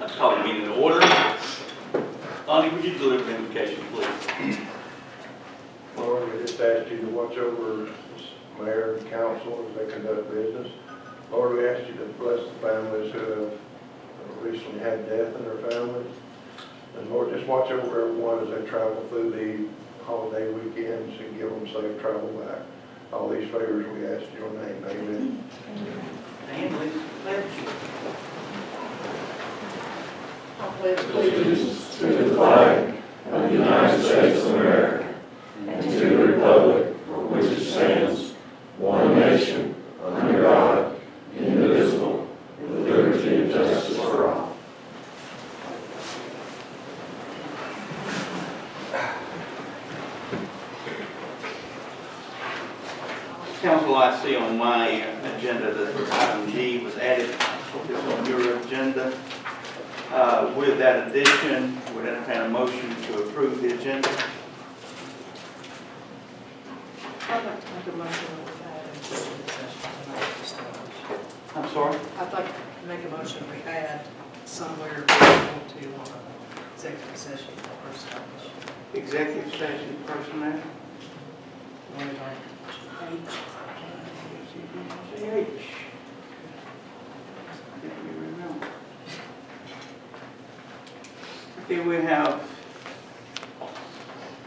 Let's call the meeting to order. Lonnie, would you deliver the invocation, please? Lord, we just ask you to watch over this mayor and council as they conduct business. Lord, we ask you to bless the families who have recently had death in their families. And Lord, just watch over everyone as they travel through the holiday weekends and give them safe travel back. All these favors we ask in your name. Amen. And please, pledge. Allegiance to the flag of the United States of America and to the republic for which it stands, one nation, under God, indivisible, with liberty and justice for all. Council, I see on my agenda that item G was added. It's on your agenda. With that addition, would entertain a motion to approve the agenda. I'd like to make a motion that we add executive session tonight. I'm sorry? I'd like to make a motion we add somewhere to executive session for personnel issue. Executive session personnel. H. Okay, we have,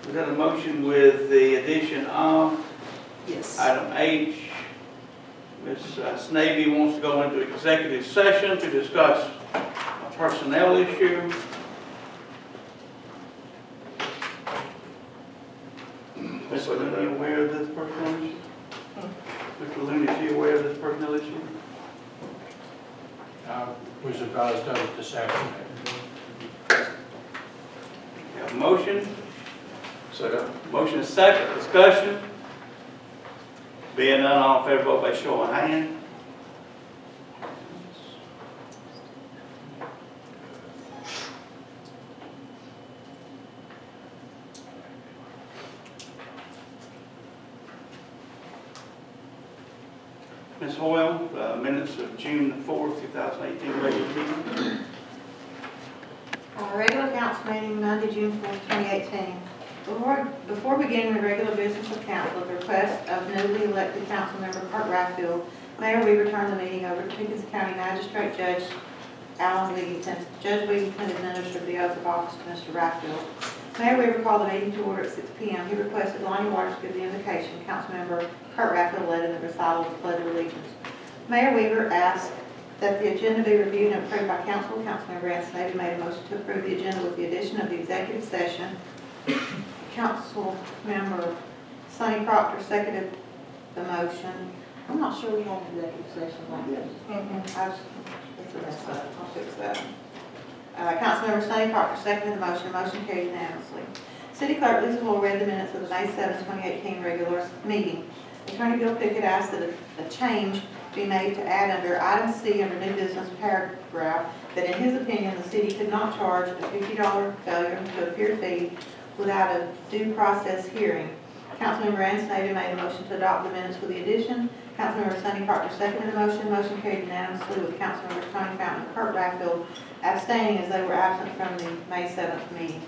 is that a motion with the addition of Yes. item H? Ms. Snavy wants to go into executive session to discuss a personnel issue. Mr. Looney, aware of this personnel issue? Mr. Looney, is he aware of this personnel issue? I was advised of it this afternoon. We have a motion. Motion is second. Discussion. Being none, all in favor, vote by show of hand. Ms. Hoyle, minutes of June the 4th, 2018, regular meeting. Regular council meeting Monday, June 4th, 2018. Before beginning the regular business of council, at the request of newly elected council member Kurt Rathfield, Mayor Weaver turned the meeting over to Pickett County Magistrate Judge Alan Wiggington. Judge Wiggington administered the oath of office to Mr. Rathfield. Mayor Weaver called the meeting to order at 6 p.m. He requested Lonnie Waters give the invocation. Councilmember Kurt Rathfield led in the recital of the Pledge of Allegiance. Mayor Weaver asked that the agenda be reviewed and approved by council. Councilmember Snavy made a motion to approve the agenda with the addition of the executive session. Councilmember Sonny Proctor seconded the motion. I'm not sure we have an executive session like this. It's a mess up. I'll fix that. Councilmember Sonny Proctor seconded the motion. Motion carried unanimously. City Clerk Lisa Hoyle read the minutes of the May 7, 2018 regular meeting. Attorney Bill Pickett asked that a change be made to add under item C under new business paragraph that in his opinion the city could not charge a $50 failure to appear fee without a due process hearing. Councilmember Snavy made a motion to adopt the minutes with the addition. Councilmember Sonny Proctor seconded the motion. Motion carried unanimously with Councilmembers Tony Fountain and Kurt Rathfield abstaining as they were absent from the May 7th meeting.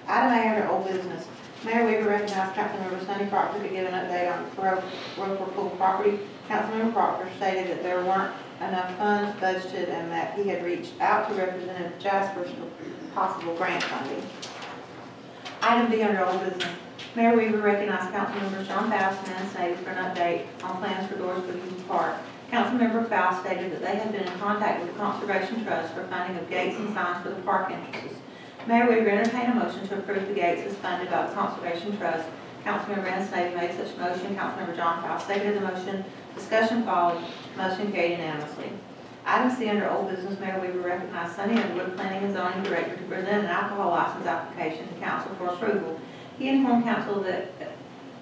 Item A under old business. Mayor Weaver recognized Councilmember Sonny Proctor to give an update on Roper Pool property. Councilmember Proctor stated that there weren't enough funds budgeted and that he had reached out to Representative Jasper for possible grant funding. Item B under old business. Mayor Weaver recognized Councilmembers John Faust and Ann Snavy for an update on plans for Doors Boogie Park. Councilmember Faust stated that they had been in contact with the Conservation Trust for funding of gates and signs for the park entrances. Mayor Weaver entertained a motion to approve the gates as funded by the Conservation Trust. Councilmember Ann Snavy made such motion. Councilmember John Faust seconded the motion. Discussion followed. Motion carried unanimously. Item C under old business, Mayor Weaver recognized Sonny Underwood, Planning and Zoning Director, to present an alcohol license application to council for approval. He informed council that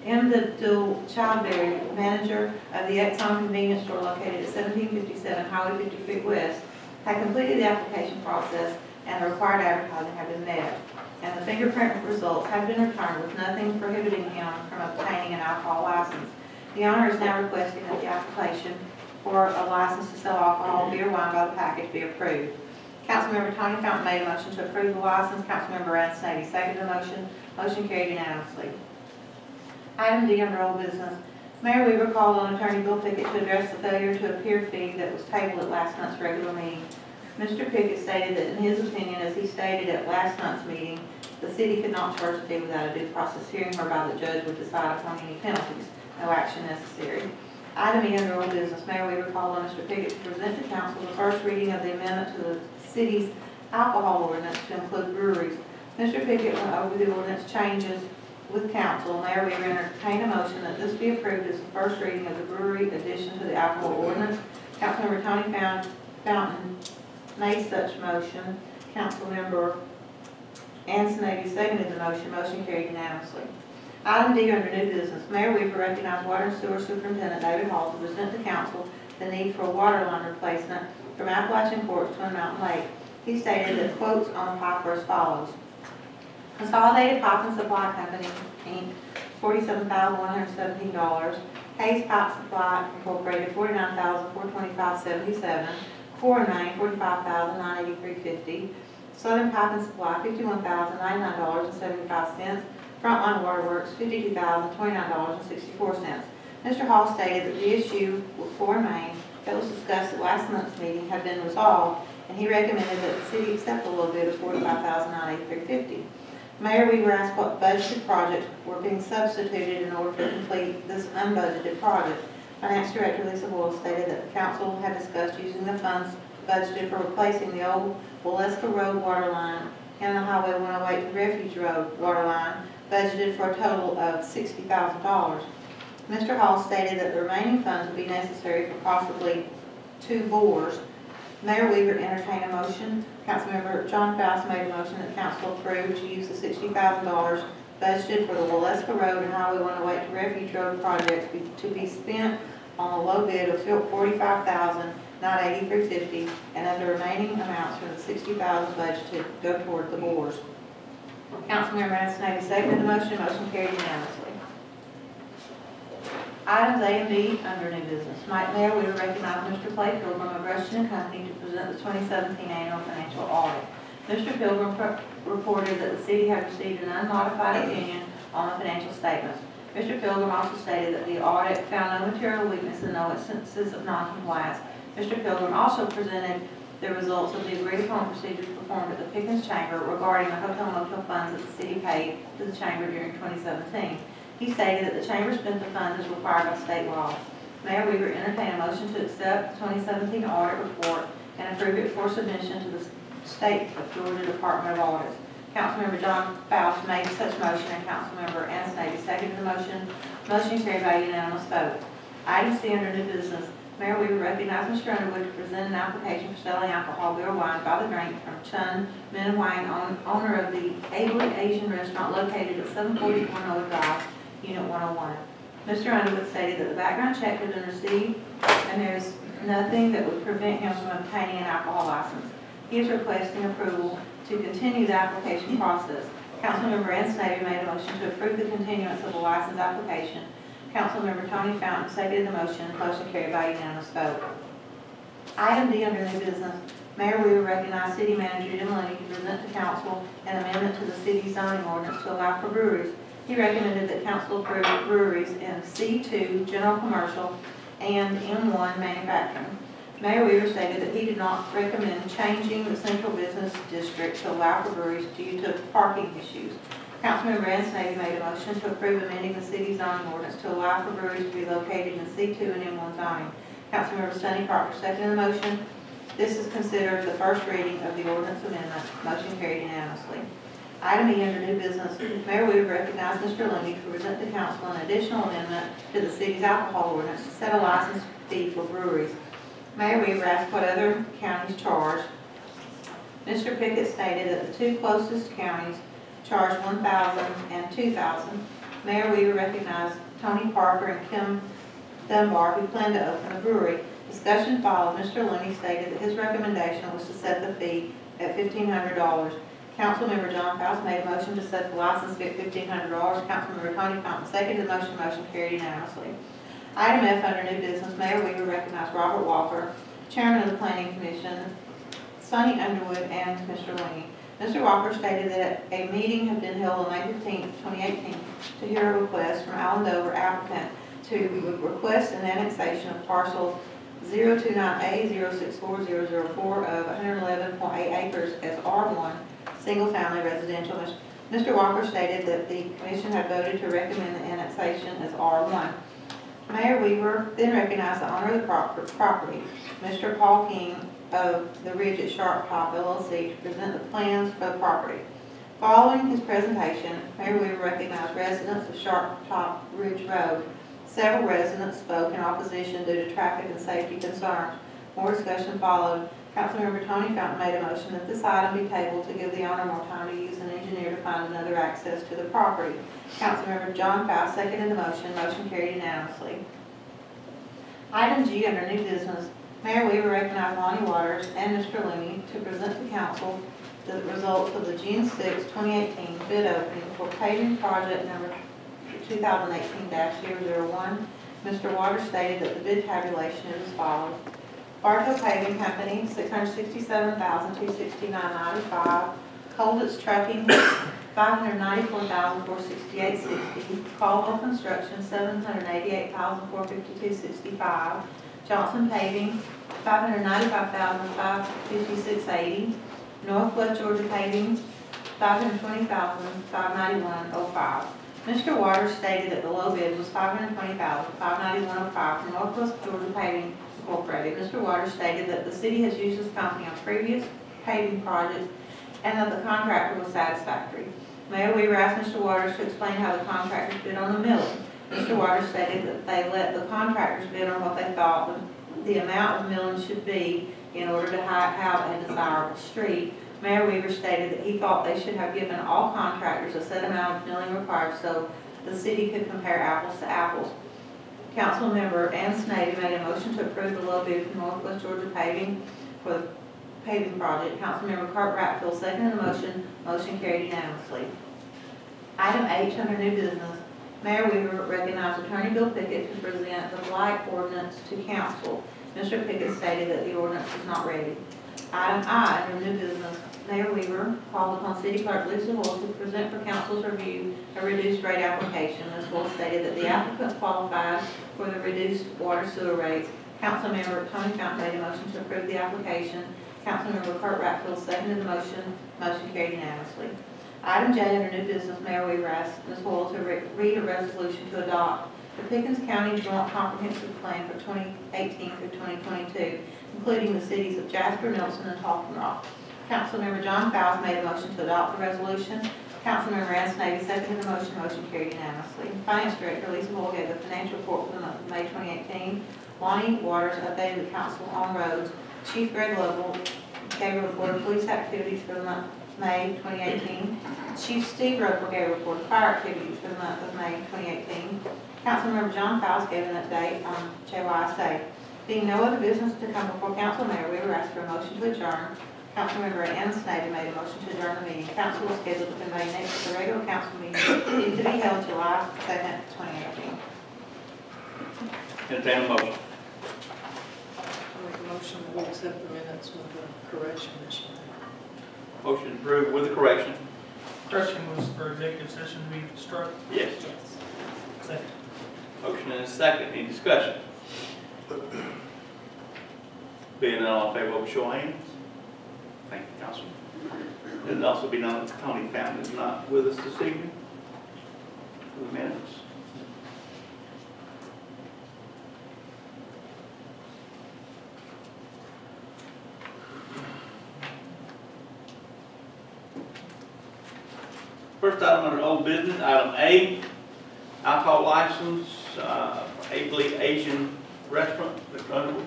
Untitled Chapter, manager of the VIII convenience store located at 1757 Highway 50 Feet West, had completed the application process and the required advertising had been met, and the fingerprint results have been returned with nothing prohibiting him from obtaining an alcohol license. The owner is now requesting that the application for a license to sell alcohol, beer, wine by the package be approved. Councilmember Tony Fountain made a motion to approve the license. Councilmember Anstey seconded the motion. Motion carried unanimously. Item D under old business. Mayor Weaver called on Attorney Bill Pickett to address the failure to appear fee that was tabled at last month's regular meeting. Mr. Pickett stated that in his opinion, as he stated at last month's meeting, the city could not charge a fee without a due process hearing whereby the judge would decide upon any penalties. No action necessary. Item E under old business. Mayor Weaver called on Mr. Pickett to present to council the first reading of the amendment to the city's alcohol ordinance to include breweries. Mr. Pickett went over the ordinance changes with council. Mayor Weaver entertained a motion that this be approved as the first reading of the brewery addition to the alcohol ordinance. Councilmember Tony Fountain made such motion. Councilmember Anstey seconded the motion. Motion carried unanimously. Item D under new business. Mayor Weaver recognized Water and Sewer Superintendent David Hall to present to council the need for a water line replacement from Appalachian Court to Twin Mountain Lake. He stated that quotes on the pipe were as follows. Consolidated Pipe and Supply Company, Inc., $47,117. Hayes Pipe Supply, Incorporated, $49,425.77. Core and Main, $45,983.50. Southern Pipe and Supply, $51,099.75. Frontline Waterworks, $52,029.64. Mr. Hall stated that the issue with Core and Main that was discussed at last month's meeting had been resolved, and he recommended that the city accept a little bit of $45,983.50. Mayor Weaver asked what budgeted projects were being substituted in order to complete this unbudgeted project. Finance Director Lisa Hoyle stated that the council had discussed using the funds budgeted for replacing the old Waleska Road water line and the Highway 108 to Refuge Road water line, budgeted for a total of $60,000. Mr. Hall stated that the remaining funds would be necessary for possibly 2 bores. Mayor Weaver entertained a motion. Councilmember John Faust made a motion that council approved to use the $60,000 budgeted for the Waleska Road and Highway 108 to Refuge Road projects to be spent on a low bid of $45,983.50, and of the remaining amounts from the $60,000 budgeted go toward the bores. Councilmember Anstey seconded the motion. Motion carried unanimously. Items A and B under new business. Mayor Weaver recognized Mr. Clay Pilgrim of Rushton & Company to present the 2017 annual financial audit. Mr. Pilgrim reported that the city had received an unmodified opinion on the financial statements. Mr. Pilgrim also stated that the audit found no material weakness and no instances of noncompliance. Mr. Pilgrim also presented the results of the agreed upon procedures performed at the Pickett Chamber regarding the hotel and motel funds that the city paid to the Chamber during 2017. He stated that the Chamber spent the funds as required by state law. Mayor Weaver entertained a motion to accept the 2017 audit report and approve it for submission to the State of Georgia Department of Audits. Councilmember John Faust made such motion, and Councilmember Anstey seconded the motion. Motion carried by unanimous vote. Item C under new business. Mayor Weaver recognized Mr. Underwood to present an application for selling alcohol, beer, or wine by the drink from Chun Min Wang, owner of the Ably Asian restaurant located at 741 Noah Drive, Unit 101. Mr. Underwood stated that the background check had been received and there is nothing that would prevent him from obtaining an alcohol license. He is requesting approval to continue the application process. Councilmember Anstey made a motion to approve the continuance of the license application. Councilmember Tony Fountain seconded the motion. Motion carried by unanimous vote. Item D under new business. Mayor Weaver recognized City Manager Looney to present to council an amendment to the city's zoning ordinance to allow for breweries. He recommended that council approve breweries in C2 General Commercial and M1 Manufacturing. Mayor Weaver stated that he did not recommend changing the central business district to allow for breweries due to parking issues. Councilmember Anstey made a motion to approve amending the city's zoning ordinance to allow for breweries to be located in C2 and M1 zoning. Councilmember Sonny Underwood seconded the motion. This is considered the first reading of the ordinance amendment. Motion carried unanimously. Item E under new business. Mayor Weaver recognized Mr. Looney to present to council an additional amendment to the city's alcohol ordinance to set a license fee for breweries. Mayor Weaver asked what other counties charge. Mr. Pickett stated that the two closest counties charge $1,000 and $2,000. Mayor Weaver recognized Tony Parker and Kim Dunbar, who planned to open a brewery. Discussion followed. Mr. Looney stated that his recommendation was to set the fee at $1,500. Councilmember John Faust made a motion to set the license fee at $1,500. Councilmember Tony Fountain seconded the motion. Motion carried unanimously. Item F under new business, Mayor Weaver recognized Robert Walker, Chairman of the Planning Commission, Sonny Underwood, and Mr. Looney. Mr. Walker stated that a meeting had been held on May 15, 2018 to hear a request from Alan Dover, applicant, to request an annexation of parcel 029A064004 of 111.8 acres as R1, single-family residential. Mr. Walker stated that the commission had voted to recommend the annexation as R1. Mayor Weaver then recognized the owner of the property, Mr. Paul King of the Ridge at Sharp Top LLC, to present the plans for the property. Following his presentation, Mayor Weaver recognized residents of Sharp Top Ridge Road. Several residents spoke in opposition due to traffic and safety concerns. More discussion followed. Councilmember Tony Fountain made a motion that this item be tabled to give the owner more time to use an engineer to find another access to the property. Councilmember John Faust seconded the motion. Motion carried unanimously. Item G under new business, Mayor Weaver recognized Lonnie Waters and Mr. Looney to present to council the results of the June 6, 2018 bid opening for paving project number 2018-001. Mr. Waters stated that the bid tabulation is as follows. Bartow Paving Company, $667,269.95. Colditz Trucking, $594,468.60. Caldwell Construction, $788,452.65. Johnson Paving, $595,556.80. Northwest Georgia Paving, $520,591.05. Mr. Waters stated that the low bid was $520,591.05 from Northwest Georgia Paving Incorporated. Mr. Waters stated that the city has used this company on previous paving projects and that the contractor was satisfactory. Mayor Weaver asked Mr. Waters to explain how the contractors bid on the milling. Mr. Waters stated that they let the contractors bid on what they thought the amount of milling should be in order to have a desirable street. Mayor Weaver stated that he thought they should have given all contractors a set amount of milling required so the city could compare apples to apples. Councilmember Ann Snavy made a motion to approve the low bid from Northwest Georgia Paving for the paving project. Councilmember Kurt Ratfield seconded the motion. Motion carried unanimously. Item H under new business, Mayor Weaver recognized Attorney Bill Pickett to present the blight ordinance to council. Mr. Pickett stated that the ordinance was not ready. Item I under new business, Mayor Weaver called upon City Clerk Lisa Hoyle to present for council's review a reduced rate application. Ms. Hoyle stated that the applicant qualified for the reduced water sewer rates. Councilmember Tony Fountain made a motion to approve the application. Councilmember Kurt Ratfield seconded the motion. Motion carried unanimously. Item J under new business, Mayor Weaver asked Ms. Hoyle to read a resolution to adopt the Pickens County Joint Comprehensive Plan for 2018 through 2022, including the cities of Jasper, Nelson, and Talking Rock. Councilmember John Faust made a motion to adopt the resolution. Councilmember Ann Snavy seconded the motion. Motion carried unanimously. Finance Director Lisa Hoyle gave the financial report for the month of May 2018. Lonnie Waters updated the council on roads. Chief Greg Lovell gave a report of police activities for the month of May 2018. Chief Steve Roper gave a report of fire activities for the month of May 2018. Councilmember John Faust gave an update on JYSA. Being no other business to come before council, Mayor Weaver asked for a motion to adjourn. Councilmember Ann Snavy made a motion to adjourn the meeting. Council was scheduled to convene next to the regular council meeting to be held July 2nd, 2018. Entertain a motion. I make a motion that we accept the minutes with the correction that she made. Motion approved with the correction. Correction was for executive session to be struck. Yes. Second. Motion and a second. Any discussion? Being none, all in favor, vote by show of hands. Thank you, Councilman. It will also be known that Tony Fountain is not with us this evening for the minutes. First item under old business, item A, alcohol license for Abley Asian Restaurant, Mr. Underwood.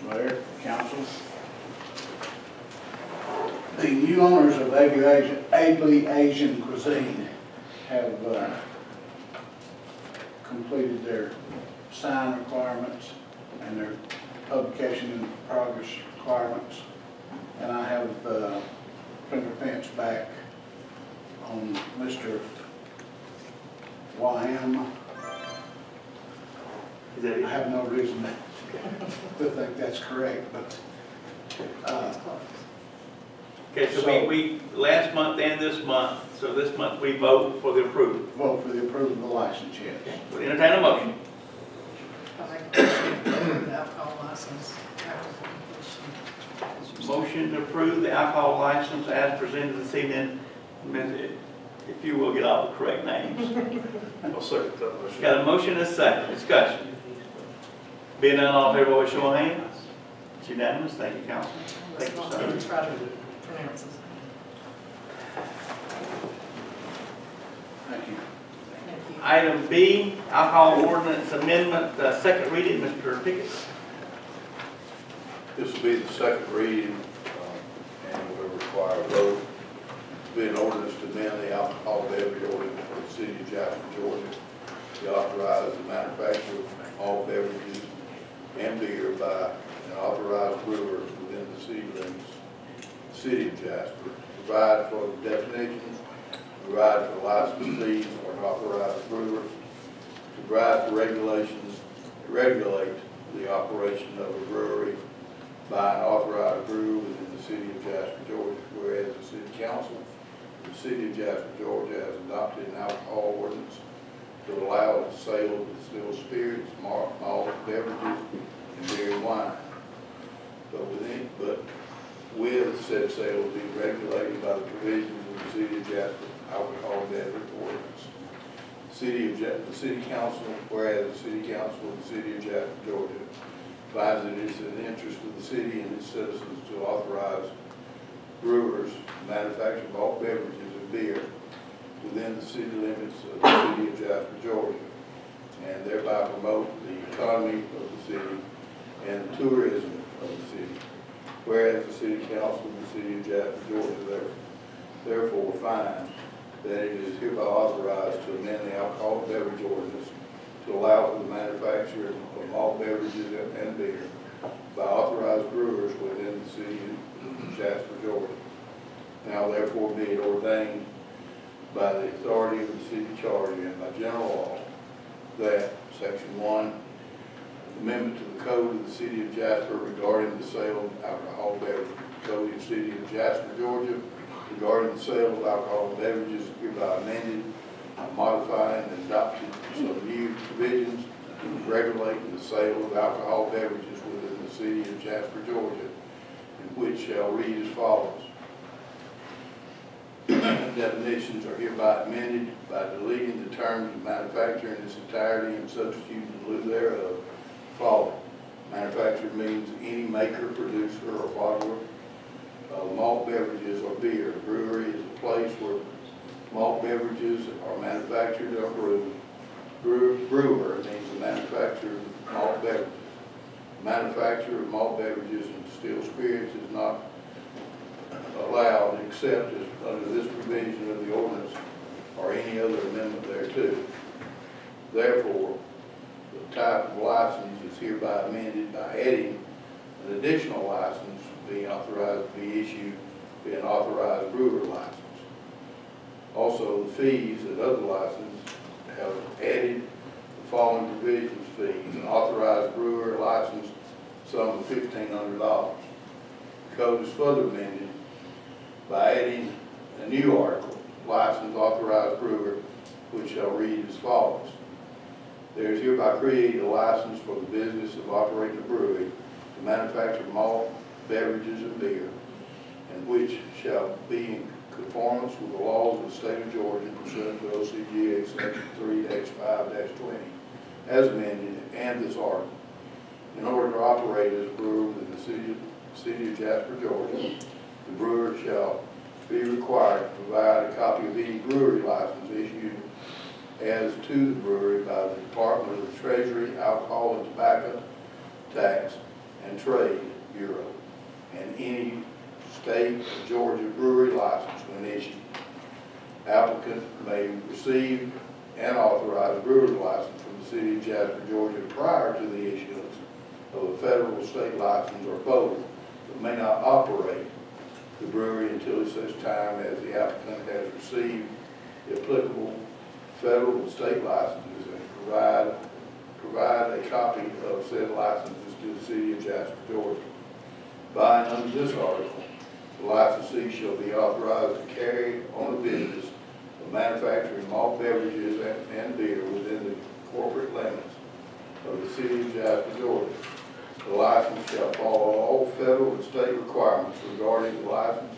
Mayor, council. The new owners of Ably Asian Cuisine have completed their sign requirements and their publication in progress requirements. And I have fingerprints back on Mr. YM. Is that I it? have no reason to think that's correct, but Okay, so we, last month and this month, so this month we vote for the approval. vote for the approval of the license, yes. We'll entertain a motion. I make a motion to approve the alcohol license after the completion. Motion to approve the alcohol license as presented this evening. If you will get all the correct names. I'll second that motion. Got a motion and a second. Discussion. Being none, all in favor, always show of hands. It's unanimous. Thank you, Council. Thank you, sir. Let's try to pronounce this. Thank you. Thank you. Item B, alcohol ordinance amendment, second reading, Mr. Pickett. This will be the second reading, and will require a vote. Be an ordinance to amend the alcohol beverage ordinance for the city of Jasper, Georgia, to authorize the manufacture of all beverages and beer by an authorized brewer within the city limits, city of Jasper, provide for the definitions, provide for license fees for an authorized brewer, to provide for regulations, to regulate the operation of a brewery by an authorized brewer within the city of Jasper, Georgia, whereas the city council of the city of Jasper, Georgia has adopted an alcohol ordinance to allow the sale of distilled spirits, malt beverages, and beer and wine. But with said sale to be regulated by the provisions of the city of Jasper alcohol beverage ordinance. The city council, whereas the city council of the city of Jasper, Georgia, finds that it is in the interest of the city and its citizens to authorize brewers to manufacture malt beverages and beer within the city limits of the city of Jasper, Georgia, and thereby promote the economy of the city and the tourism of the city. Whereas the city council of the city of Jasper, Georgia, therefore finds that it is hereby authorized to amend the alcohol beverage ordinance to allow for the manufacture of malt beverages and beer by authorized brewers within the city of Jasper, Georgia. Now therefore be it ordained by the authority of the city charter and by general law that Section 1, amendment to the code of the city of Jasper regarding the sale of alcohol beverages, code of the city of Jasper, Georgia, regarding the sale of alcohol beverages hereby amended, modifying and adopting some new provisions regulating the sale of alcohol beverages within the city of Jasper, Georgia, and which shall read as follows. Definitions are hereby amended by deleting the terms of manufacturer in its entirety and substituting in lieu thereof the following. Manufacturer means any maker, producer, or bottler of malt beverages or beer. A brewery is a place where malt beverages are manufactured or brewed. Brewer means the manufacturer of malt beverages. Manufacturer of malt beverages and distilled spirits is not allowed except as under this provision of the ordinance or any other amendment thereto. Therefore, the type of license is hereby amended by adding an additional license being authorized to be issued be an authorized brewer license. Also, the fees and other licenses have added the following provisions: fees. An authorized brewer license, sum of $1,500. The code is further amended by adding a new article, licensed authorized brewer, which shall read as follows. There is hereby created a license for the business of operating a brewery to manufacture malt, beverages, and beer, and which shall be in conformance with the laws of the state of Georgia pursuant to OCGA Section 3-5-20 as amended, and this article. In order to operate as a brewer within the city of Jasper, Georgia, the brewer shall be required to provide a copy brewery license issued as to the brewery by the Department of the Treasury, Alcohol and Tobacco Tax and Trade Bureau, and any state of Georgia brewery license when issued. Applicant may receive and authorize a brewery license from the city of Jasper, Georgia prior to the issuance of a federal or state license or both, but may not operate the brewery until such time as the applicant has received the applicable federal and state licenses and provide a copy of said licenses to the city of Jasper, Georgia. By and under this article, the licensee shall be authorized to carry on a business of manufacturing malt beverages and beer within the corporate limits of the city of Jasper, Georgia. The license shall follow all federal and state requirements regarding the license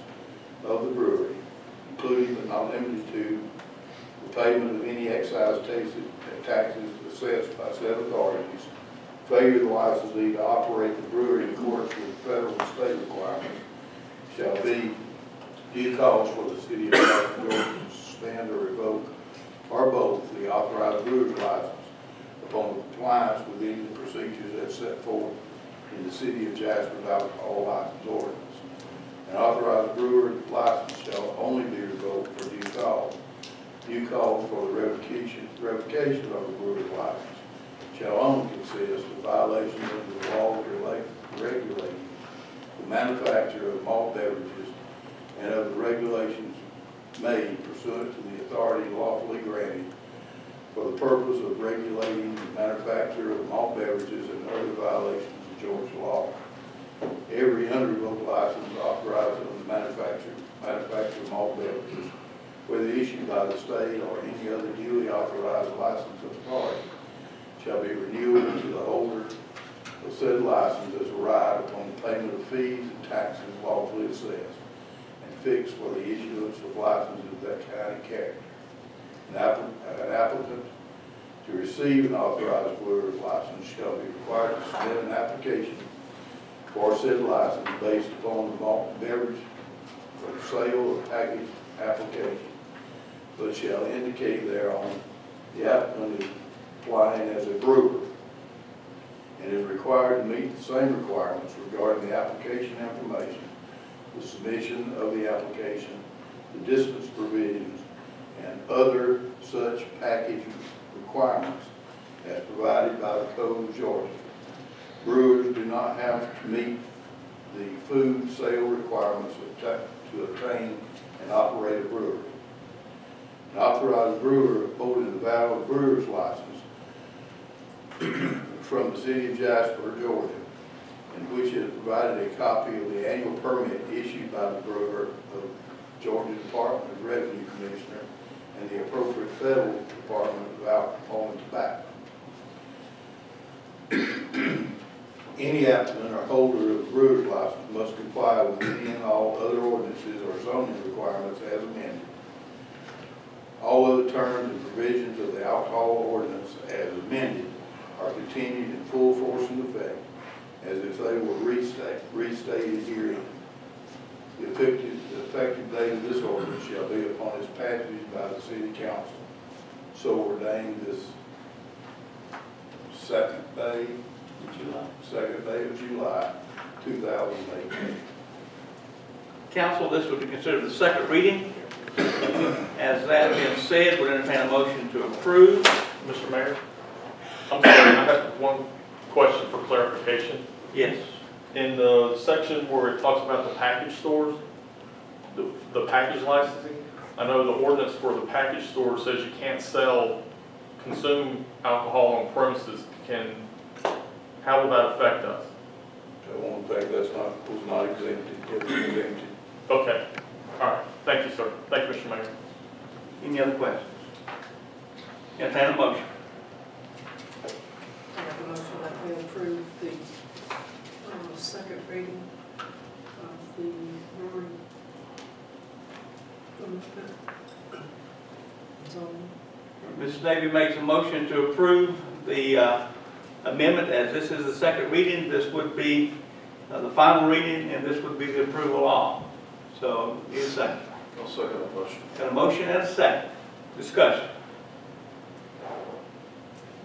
of the brewery, including but not limited to the payment of any excise taxes assessed by said authorities. Failure of the licensee to operate the brewery in accordance with federal and state requirements shall be due cause for the city of Jasper, Georgia to suspend or revoke or both the authorized brewer's license upon compliance with any of the procedures as set forth in the city of Jasper's alcohol license ordinance. An authorized brewer license shall only be revoked for due cause. Due cause for the revocation of a brewer's license shall only consist of violation of the laws regulating the manufacture of malt beverages and of the regulations made pursuant to the authority lawfully granted for the purpose of regulating the manufacture of malt beverages and other violations of Georgia law. Every unrevoked license authorizing the manufacture of malt beverages, whether issued by the state or any other duly authorized license authority, shall be renewable to the holder of said license as a right upon the payment of fees and taxes lawfully assessed and fixed for the issuance of licenses of that kind and character. An applicant to receive an authorized brewer's license shall be required to submit an application for said license based upon the malt beverage for sale or package application, but shall indicate thereon the applicant is applying as a brewer and is required to meet the same requirements regarding the application information, the submission of the application, the distance provisions, and other such package requirements as provided by the Code of Georgia. Brewers do not have to meet the food sale requirements to obtain and operate a brewery. An authorized brewer holding a valid brewer's license from the city of Jasper, Georgia, in which it provided a copy of the annual permit issued by the brewer of Georgia Department of Revenue Commissioner and the appropriate federal Department of Alcohol and Tobacco. Any applicant or holder of a brewer's license must comply with any and all other ordinances or zoning requirements as amended. All other terms and provisions of the alcohol ordinance as amended are continued in full force and effect as if they were restated herein. The effective date of this ordinance shall be upon its passage by the city council. So ordained this second day of July, 2018. Council, this would be considered the second reading. As that being said, we'll entertain a motion to approve. Mr. Mayor, I'm sorry, I have one question for clarification. Yes. In the section where it talks about the package stores, the package licensing, I know the ordinance for the package store says you can't consume alcohol on premises. How will that affect us? That won't affect, was not exempted, it was exempted. Okay, all right, thank you, sir. Thank you, Mr. Mayor. Any other questions? Entertain a motion. I have a motion that we approve the second reading of the brewery zoning. Ms. Davy makes a motion to approve the amendment. As this is the second reading, this would be the final reading, and this would be the approval law. So, need a second. No second that motion. Got a motion and a second. Discussion.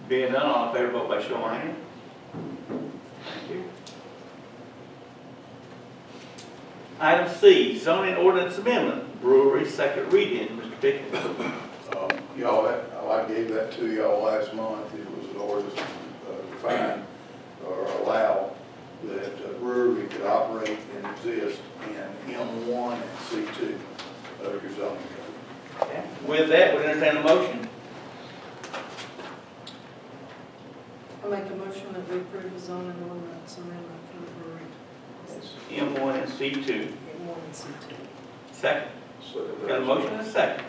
Being none, all in favor, vote by show of hand. Thank you. Item C, zoning ordinance amendment, brewery, second reading. Mr. Pickett. Y'all, I gave that to y'all last month. It was an ordinance to define or allow that a brewery could operate and exist in M1 and C2 of your zoning code. Okay. With that, we entertain a motion. I make a motion that we approve the zoning ordinance amendment for the brewery. M1 and C2. M1 and C2. Second. Second that. Got a motion and a second.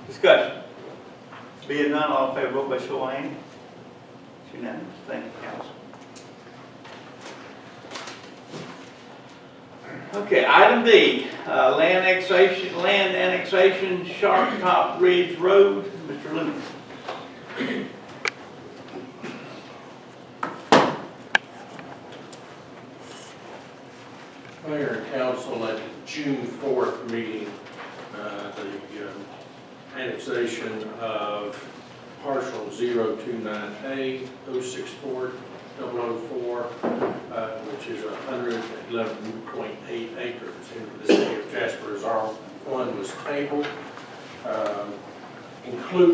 Discussion. Being none, all in favor, vote by show of hand. It's unanimous. Thank you, council. Okay, item D, land annexation, Sharp Top Ridge Road. Mr. Looney. Mayor and council, at the June 4th meeting, the annexation of parcel 029A 064-004, which is 111.8 acres into the city of Jasper as R1 was tabled.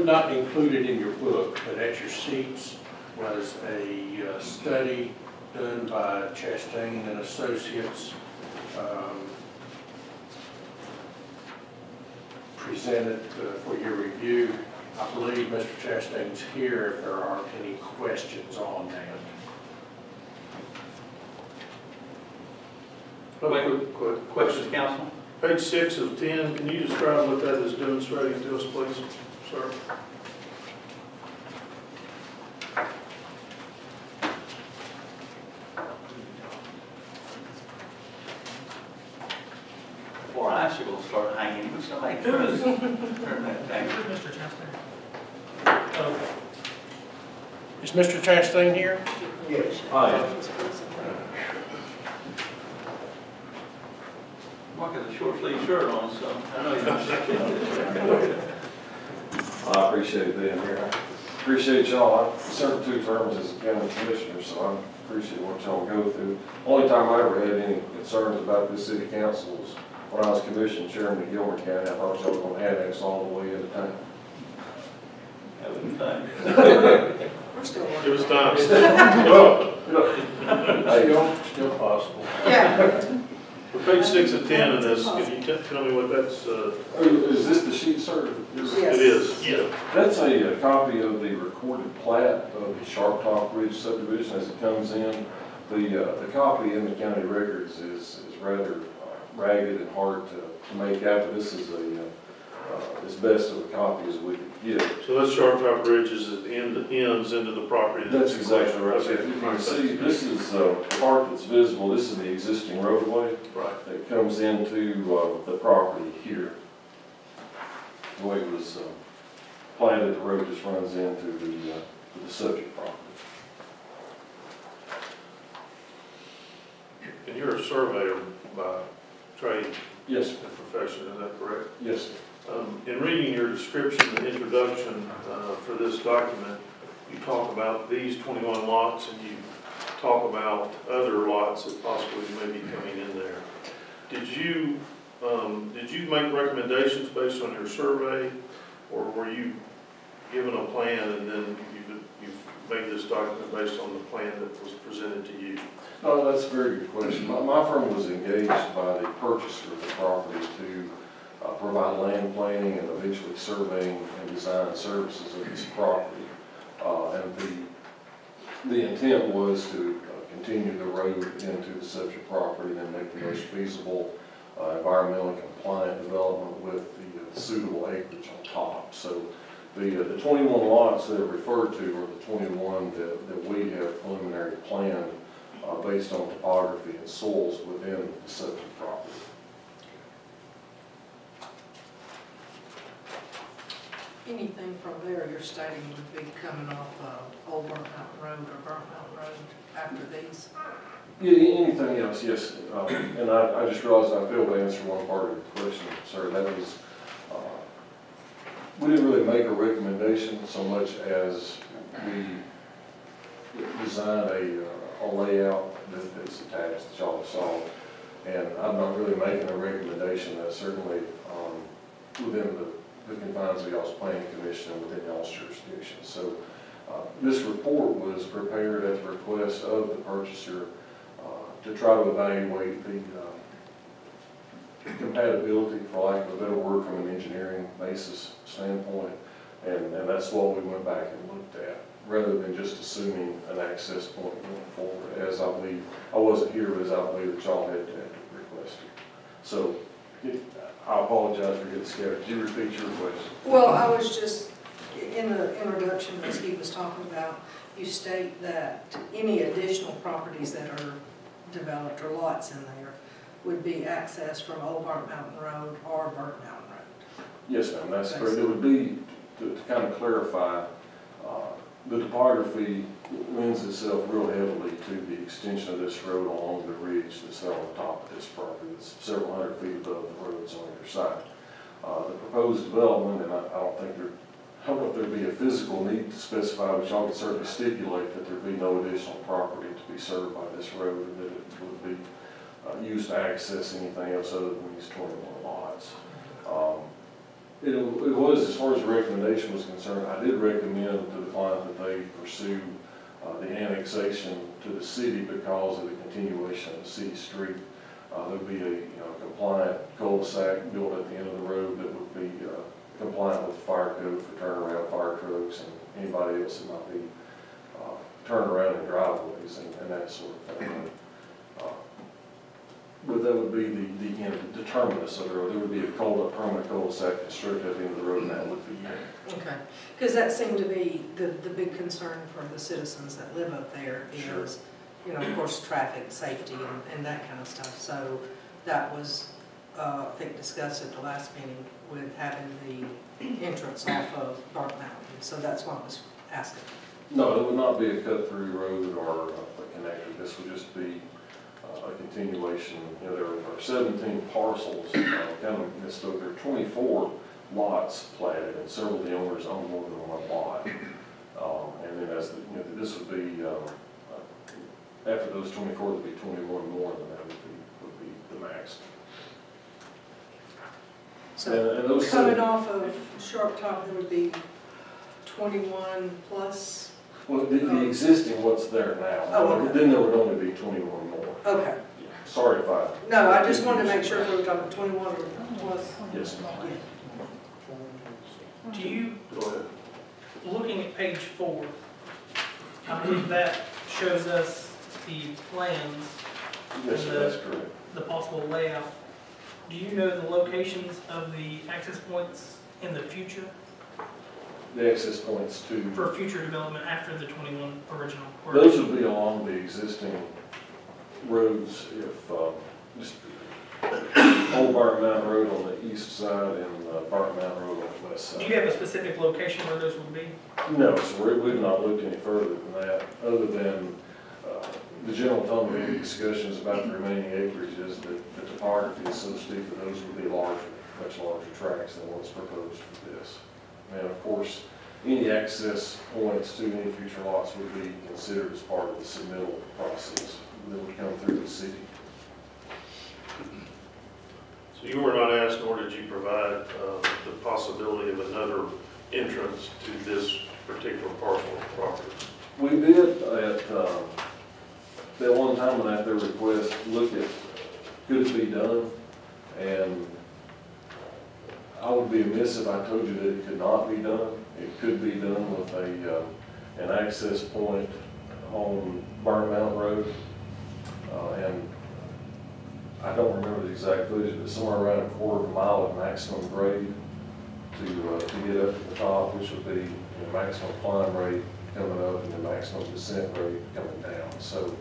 Not included in your book, but at your seats was a study done by Chastain and Associates, presented for your review. I believe Mr. Chastain's here if there are any questions on that. Quick Questions, council? Page 6 of 10, can you describe what that is demonstrating to us, please, sir? Before I should go start hanging, would somebody turn that thing? Where's Mr. Chastain? Oh, Is Mr. Chastain here? Yes. Hi. Mark has a short sleeve shirt on, so I know you're. I appreciate being here. I appreciate y'all. I served 2 terms as a county commissioner, so I appreciate what y'all go through. Only time I ever had any concerns about this city council was when I was commission chairman of Gilmer County. I thought y'all were going to annex all the way into town. That was the thing. We're still working. It was time. Still possible. Yeah. For page 6 of 10 in this, can you tell me what that's, Is this the sheet, sir? Yes. it is? Yeah. That's a copy of the recorded plat of the Sharp Top Ridge subdivision as it comes in. The copy in the county records is rather ragged and hard to make out, but this is as best of a copy as we could get. So that Sharp Top Ridge is at the ends into the property. That's exactly right. So Okay. if you can see, this is the part that's visible. This is the existing roadway Right. that comes into the property here. The way it was planted, the road just runs into the subject property. And you're a surveyor by trade Yes, and profession, is that correct? yes, sir. In reading your description and introduction for this document, you talk about these 21 lots and you talk about other lots that possibly may be coming in there. Did you make recommendations based on your survey, or were you given a plan and then you've made this document based on the plan that was presented to you? No, that's a very good question. My firm was engaged by the purchaser of the property to provide land planning and eventually surveying and design services of this property. And the intent was to continue the road into the subject property and make the most feasible environmentally compliant development with the suitable acreage on top. So the 21 lots that are referred to are the 21 that we have preliminary planned based on topography and soils within the subject property. Anything from there, you're stating would be coming off Old Burnt Mountain Road or Burnt Mountain Road after these? Yeah, anything else, yes. And I just realized I failed to answer one part of the question, sir. That was make a recommendation so much as we design a layout that's attached that y'all saw. And I'm not really making a recommendation. That's certainly within the confines of y'all's planning commission and within y'all's jurisdiction. So this report was prepared at the request of the purchaser to try to evaluate the compatibility, for lack of a better word, from an engineering basis standpoint. And that's what we went back and looked at, rather than just assuming an access point going forward, as I believe, I wasn't here, but as I believe that y'all had requested. So I apologize for getting scared. Could you repeat your question? Well, I was just, in the introduction that Steve was talking about, you state that any additional properties that are developed or lots in there would be accessed from Old Burnt Mountain Road or Burnt Mountain Road. Yes, ma'am, that's correct. It would be, to kind of clarify, the topography lends itself real heavily to the extension of this road along the ridge that's on the top of this property. It's several hundred feet above the roads on either side. The proposed development, and I don't know if there'd be a physical need to specify, but y'all could certainly stipulate that there'd be no additional property to be served by this road, and that it would be used to access anything else other than these 21 lots. It was, as far as the recommendation was concerned, I did recommend to the client that they pursue the annexation to the city because of the continuation of the city street. There'd be a compliant cul-de-sac built at the end of the road that would be compliant with the fire code for turnaround fire trucks and anybody else that might be turnaround in driveways and that sort of thing. But that would be the terminus of the road. There would be a permanent cul-de-sac constructed at the end of the road, and that would be it. Okay, because that seemed to be the big concern for the citizens that live up there is, you know, of course, traffic, safety, and that kind of stuff. So that was, I think, discussed at the last meeting with having the entrance off of Burnt Mountain. So that's what I was asking. No, it would not be a cut-through road or a connector. This would just be a continuation. You know, there are 17 parcels, kind of misspoke. There are 24 lots platted, and several of the owners own more than one lot. And then as this would be after those 24, there'd be 21 more, than that would be the max. So and those coming off of Sharp Top, there would be 21 plus. Well, the existing, what's there now. Oh, okay. Then there would only be 21 more. Okay. Yeah. Sorry if I... No, I just wanted to make sure if we were talking 21 or plus. Yes, ma'am. Do you, Go ahead. looking at page 4, I believe that shows us the plans, Yes, sir, that's correct. the possible layout. Do you know the locations of the access points in the future The access points to... for future development after the 21 original? Or Those would be along the existing roads if, just Old Burnt Mountain Road on the east side and Burnt Mountain Road on the west side. do you have a specific location where those would be? No, so we've not looked any further than that, other than the general tone of any discussions about the remaining acreage is that the topography is so steep that those would be larger, much larger tracts than what's proposed for this. And of course, any access points to any future lots would be considered as part of the submittal process that would come through the city. So you were not asked, nor did you provide the possibility of another entrance to this particular parcel of property? We did at that one time when at their request look at could it be done, and I would be amiss if I told you that it could not be done. It could be done with an access point on Burnt Mountain Road, and I don't remember the exact footage, but somewhere around a quarter of a mile at maximum grade to get up to the top, which would be the maximum climb rate coming up and the maximum descent rate coming down. So,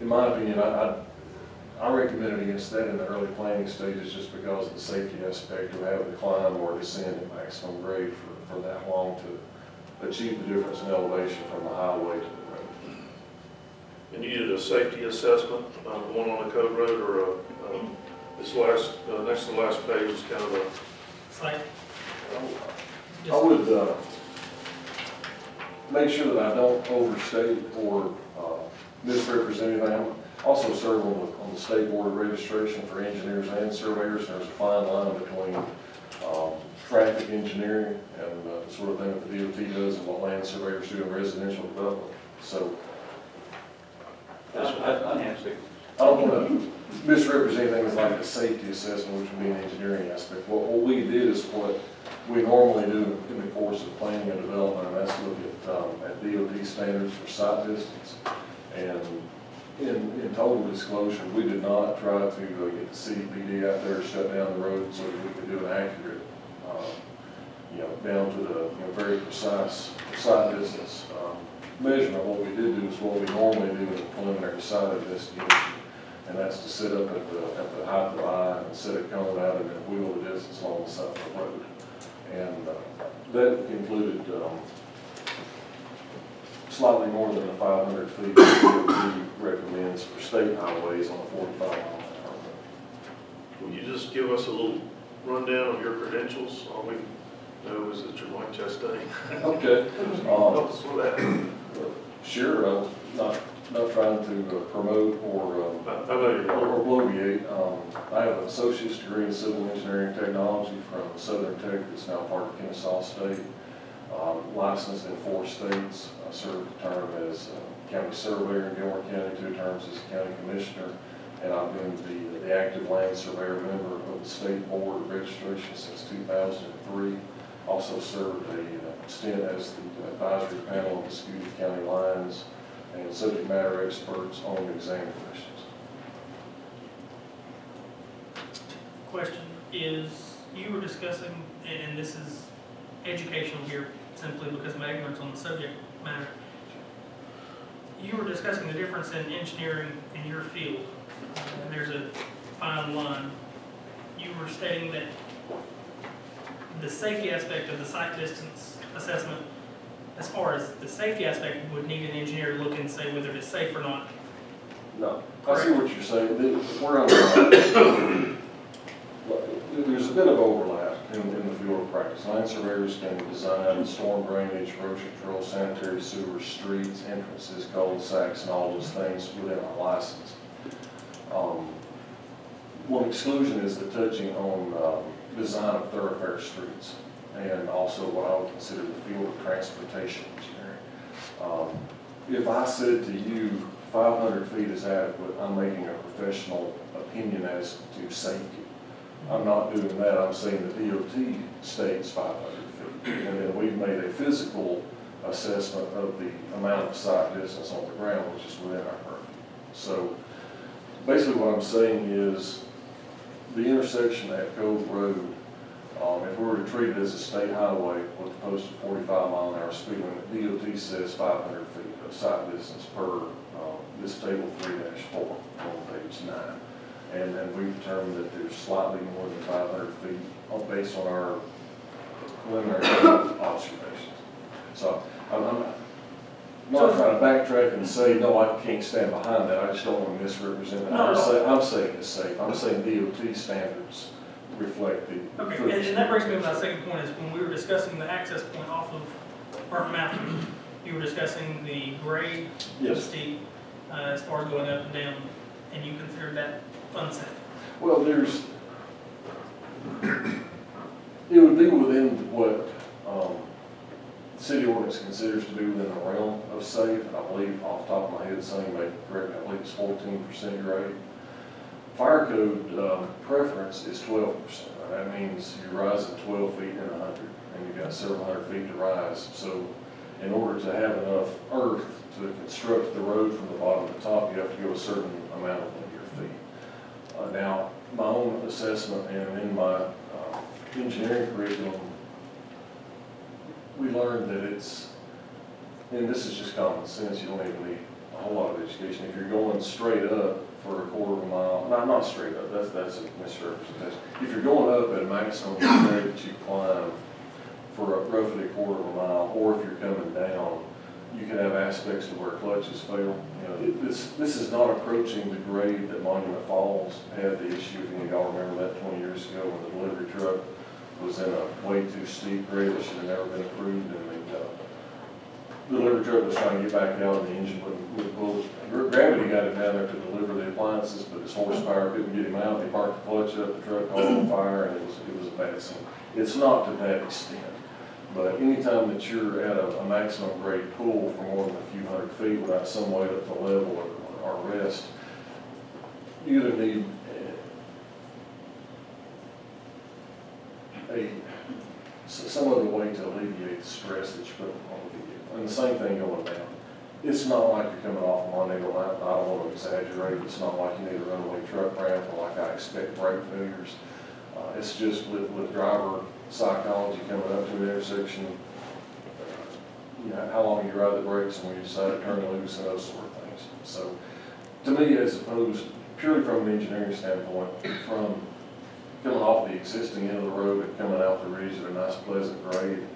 in my opinion, I recommended against that in the early planning stages just because of the safety aspect of having to climb or descend at maximum grade for that long to achieve the difference in elevation from the highway to the road. And you did a safety assessment, one on the Cove Road, or this last, next to the last page is kind of a... Site? I would make sure that I don't overstate or misrepresent anything. I also serve on the State Board of Registration for engineers and surveyors. There's a fine line between traffic engineering and the sort of thing that the DOT does and what land surveyors do in residential development. So I don't want to misrepresent things like a safety assessment, which would be an engineering aspect. What we did is what we normally do in the course of planning and development, and that's look at DOT standards for site distance. And in total disclosure, we did not try to get the CDPD out there to shut down the road so that we could do an accurate, down to the very precise site distance measurement. What we did do is what we normally do in a preliminary site investigation, and that's to sit up at the height of the eye and set a cone out and then wheel the distance along the side of the road. And that included slightly more than the 500 feet that DOT recommends for state highways on a 45 mile an hour. Will you just give us a little rundown of your credentials? All we know is that you're Mike Chastain. Okay. Help us with that. Sure. Not trying to promote or I know you're not. or bloviate. I have an associate's degree in civil engineering technology from Southern Tech that's now part of Kennesaw State. Licensed in 4 states. I served a term as county surveyor in Gilmore County, 2 terms as county commissioner, and I've been the active land surveyor member of the State Board of Registration since 2003. Also served a stint as the advisory panel on disputed county lines and subject matter experts on exam questions. Question is, you were discussing, and this is educational here simply because of my ignorance on the subject matter. You were discussing the difference in engineering in your field, and there's a fine line. You were stating that the safety aspect of the site distance assessment, as far as the safety aspect, would need an engineer to look and say whether it's safe or not. No, I see what you're saying. We're on there's a bit of overlap in the field of practice. Land surveyors can design storm drainage, erosion control, sanitary sewers, streets, entrances, cul-de-sacs, and all those things within our license. One exclusion is the touching on design of thoroughfare streets, and also what I would consider the field of transportation engineering. If I said to you 500 feet is adequate, I'm making a professional opinion as to safety. I'm not doing that. I'm saying the DOT states 500 feet, and then we've made a physical assessment of the amount of site distance on the ground, which is within our purview. So basically what I'm saying is the intersection at Cove Road, if we were to treat it as a state highway with a posted 45 mile an hour speed limit, DOT says 500 feet of site distance per this table 3-4 on page 9. And then we've determined that there's slightly more than 500 feet based on our preliminary observations. So I'm not trying to backtrack and say, no, I can't stand behind that. I just don't want to misrepresent that. I'm saying it's safe. I'm saying DOT standards reflect the... Okay, and that brings me to my second point is when we were discussing the access point off of Burnt Mountain, you were discussing the grade, yes, steep, as far as going up and down, and you considered that unsafe. Well, it would be within what city ordinance considers to be within the realm of safe. I believe off the top of my head, Sonny may correct me, I believe it's 14% grade. Fire code preference is 12%. That means you're rising 12 feet in 100, and you've got several hundred feet to rise. So in order to have enough earth to construct the road from the bottom to the top, you have to go a certain amount of linear feet. Now, my own assessment and in my engineering curriculum, we learned that it's, and this is just common sense, you don't even need a whole lot of education. If you're going straight up for a quarter of a mile, not straight up, that's a misrepresentation. If you're going up at a maximum grade that you climb for roughly a quarter of a mile, or if you're coming down, you can have aspects to where clutches fail. This is not approaching the grade that Monument Falls had the issue. If any of y'all remember that 20 years ago when the delivery truck was in a way too steep grade that should have never been approved, and the delivery truck was trying to get back out, and the engine wouldn't pull. Gravity got him down there to deliver the appliances, but his horsepower couldn't get him out. He parked the clutch up, the truck caught on fire, and it was a bad scene. It's not to that extent, but anytime that you're at a maximum grade pool for more than a few hundred feet without some way to level or rest, you either need some other way to alleviate the stress that you put on the vehicle. And the same thing going down. It's not like you're coming off a Montego line. I don't want to exaggerate. It's not like you need a runaway truck ramp or like I expect brake failures. It's just with driver psychology coming up to the intersection, you know, how long you ride the brakes and when you decide to turn loose and those sort of things. So to me, as opposed purely from an engineering standpoint, from coming off the existing end of the road and coming out the ridge at a nice pleasant grade,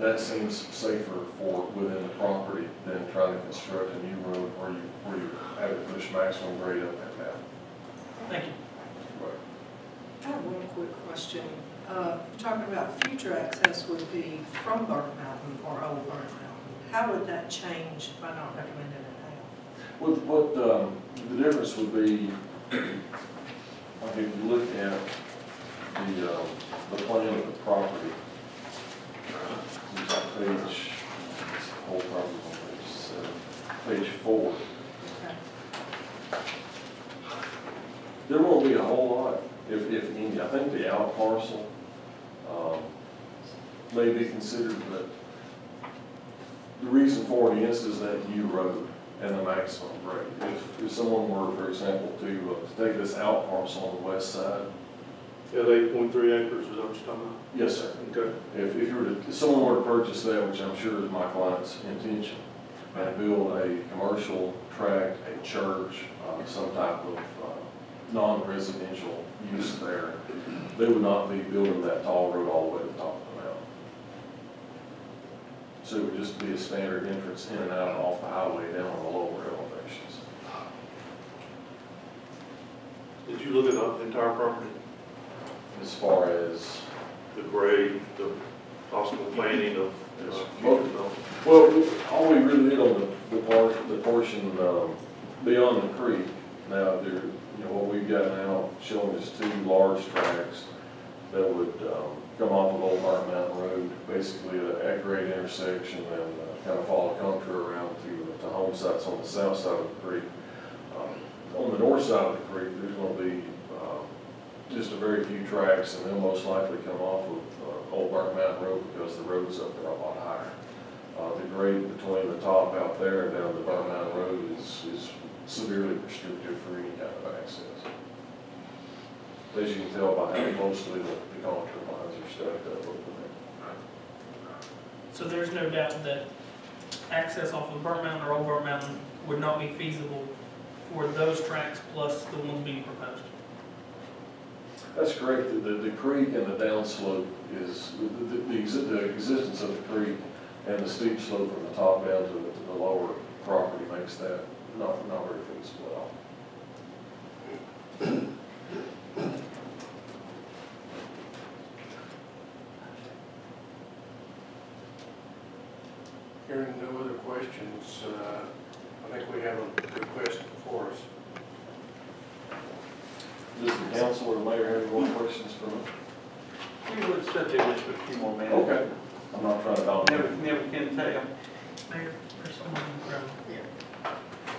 that seems safer for within the property than trying to construct a new road where you have to push maximum grade up and down. Thank you. Right. I have one quick question. Talking about future access would be from Burnt Mountain or Old Burnt Mountain. How would that change by not recommending it now? What the difference would be, if you look at the plan of the property, it's on page, it's the whole property on page 4. Okay. There won't be a whole lot, if any. I think the out parcel may be considered, but the reason for it is that new road and the maximum grade. If someone were, for example, to take this out parcel on the west side. Yeah, 8.3 acres, is that what you're talking about? Yes, sir. Okay. If someone were to purchase that, which I'm sure is my client's intention, and build a commercial tract, a church, some type of non-residential use there, they would not be building that tall road all the way to the top of the mountain. So it would just be a standard entrance in and out off the highway down on the lower elevations. Did you look at the entire property? As far as The grade, the possible planning of future development? well, all we really did on the portion beyond the creek. Now, what we've got now showing is 2 large tracks that would come off of Old Burnt Mountain Road, basically at grade intersection, and kind of follow contour around to home sites on the south side of the creek. On the north side of the creek, there's going to be just a very few tracks, and they'll most likely come off of Old Burnt Mountain Road because the road's up there a lot higher. The grade between the top out there and down the Burnt Mountain Road is severely restrictive for any kind of access. As you can tell by how mostly the contour lines are stacked up over there. So there's no doubt that access off of Burnt Mountain or Old Burnt Mountain would not be feasible for those tracks plus the ones being proposed. That's correct. The creek and the downslope is, the existence of the creek and the steep slope from the top down to the lower property makes that not very feasible at all. Hearing no other questions, I think we have a request before us. Does the council or the mayor have any more questions for me? We would sit there just for a few more minutes. Okay. I'm not trying to dominate. Never can tell. Mayor, there's someone in the crowd.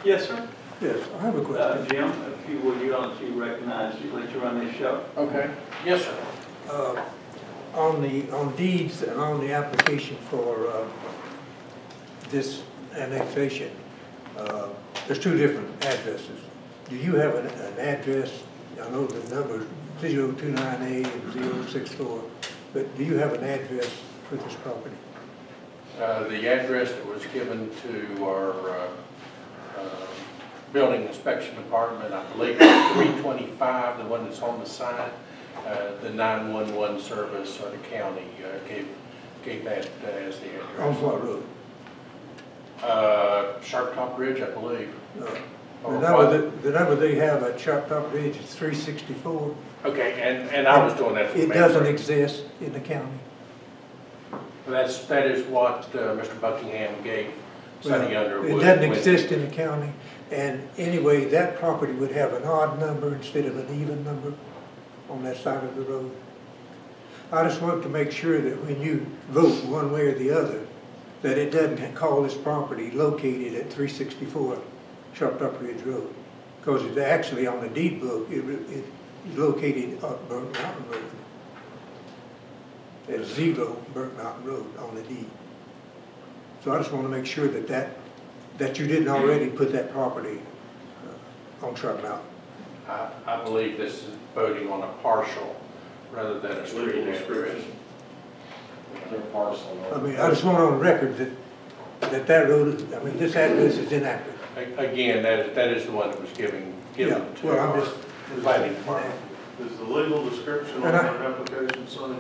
Yes, sir. Yes, I have a question. Jim, if you would, you don't recognize, you let you run this show. Okay. Yes, sir. On deeds and on the application for this annexation, there's 2 different addresses. Do you have an address? I know the number 029A and 064, but do you have an address for this property? The address that was given to our building inspection department, I believe it's 325, the one that's on the side. The 911 service or the county gave that as the address. On what road? Sharp Top Bridge, I believe. The number they have at Choctaw Ridge is 364. Okay, and I was doing that for It doesn't exist in the county. That is what Mr. Buckingham gave Sonny Underwood. It doesn't exist in the county, and anyway, that property would have an odd number instead of an even number on that side of the road. I just want to make sure that when you vote one way or the other, that it doesn't call this property located at 364 Choctaw Ridge Road. Because it's actually on the deed book, it is located on Burnt Mountain Road. It's 0 Burnt Mountain Road on the deed. So I just want to make sure that you didn't already put that property on Chart Mountain. I believe this is voting on a partial rather than a street address. Their parcel. I mean, I just want on record that road, I mean, this address is inaccurate. Again, that is the one that was given Yeah, to well, I'm our just. planning department. Is the legal description on our application, Sonny?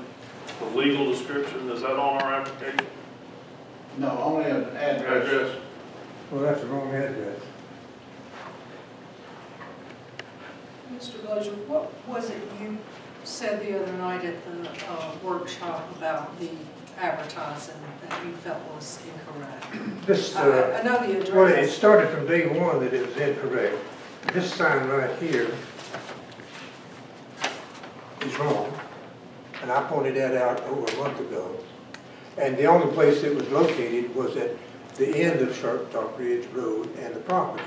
The legal description, is that on our application? No, only an address. Address? Well, that's the wrong address. Mr. Glazer, what was it you said the other night at the workshop about the advertising that you felt was incorrect? This, I know the address. well, it started from day one that it was incorrect. This sign right here is wrong, and I pointed that out over a month ago. And the only place it was located was at the end of Choctaw Ridge Road and the property.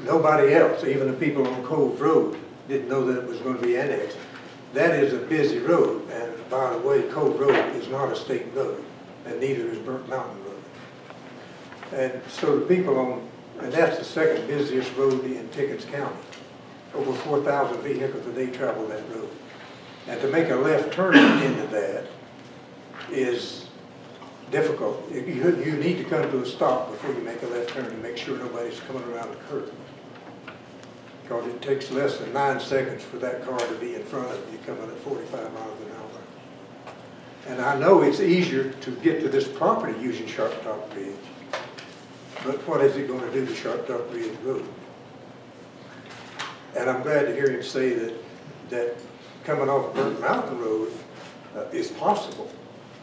Nobody else, even the people on Cove Road, didn't know that it was going to be annexed. That is a busy road, and by the way, Cove Road is not a state road, and neither is Burnt Mountain Road. And so the people on, and that's the second busiest road in Pickett County. Over 4,000 vehicles a day travel that road. And to make a left turn into that is difficult. You need to come to a stop before you make a left turn to make sure nobody's coming around the curve. Because it takes less than 9 seconds for that car to be in front of you coming at 45 miles an hour. And I know it's easier to get to this property using Choctaw Ridge, but what is it going to do to Choctaw Ridge Road? And I'm glad to hear him say that coming off Burnt Mountain Road is possible.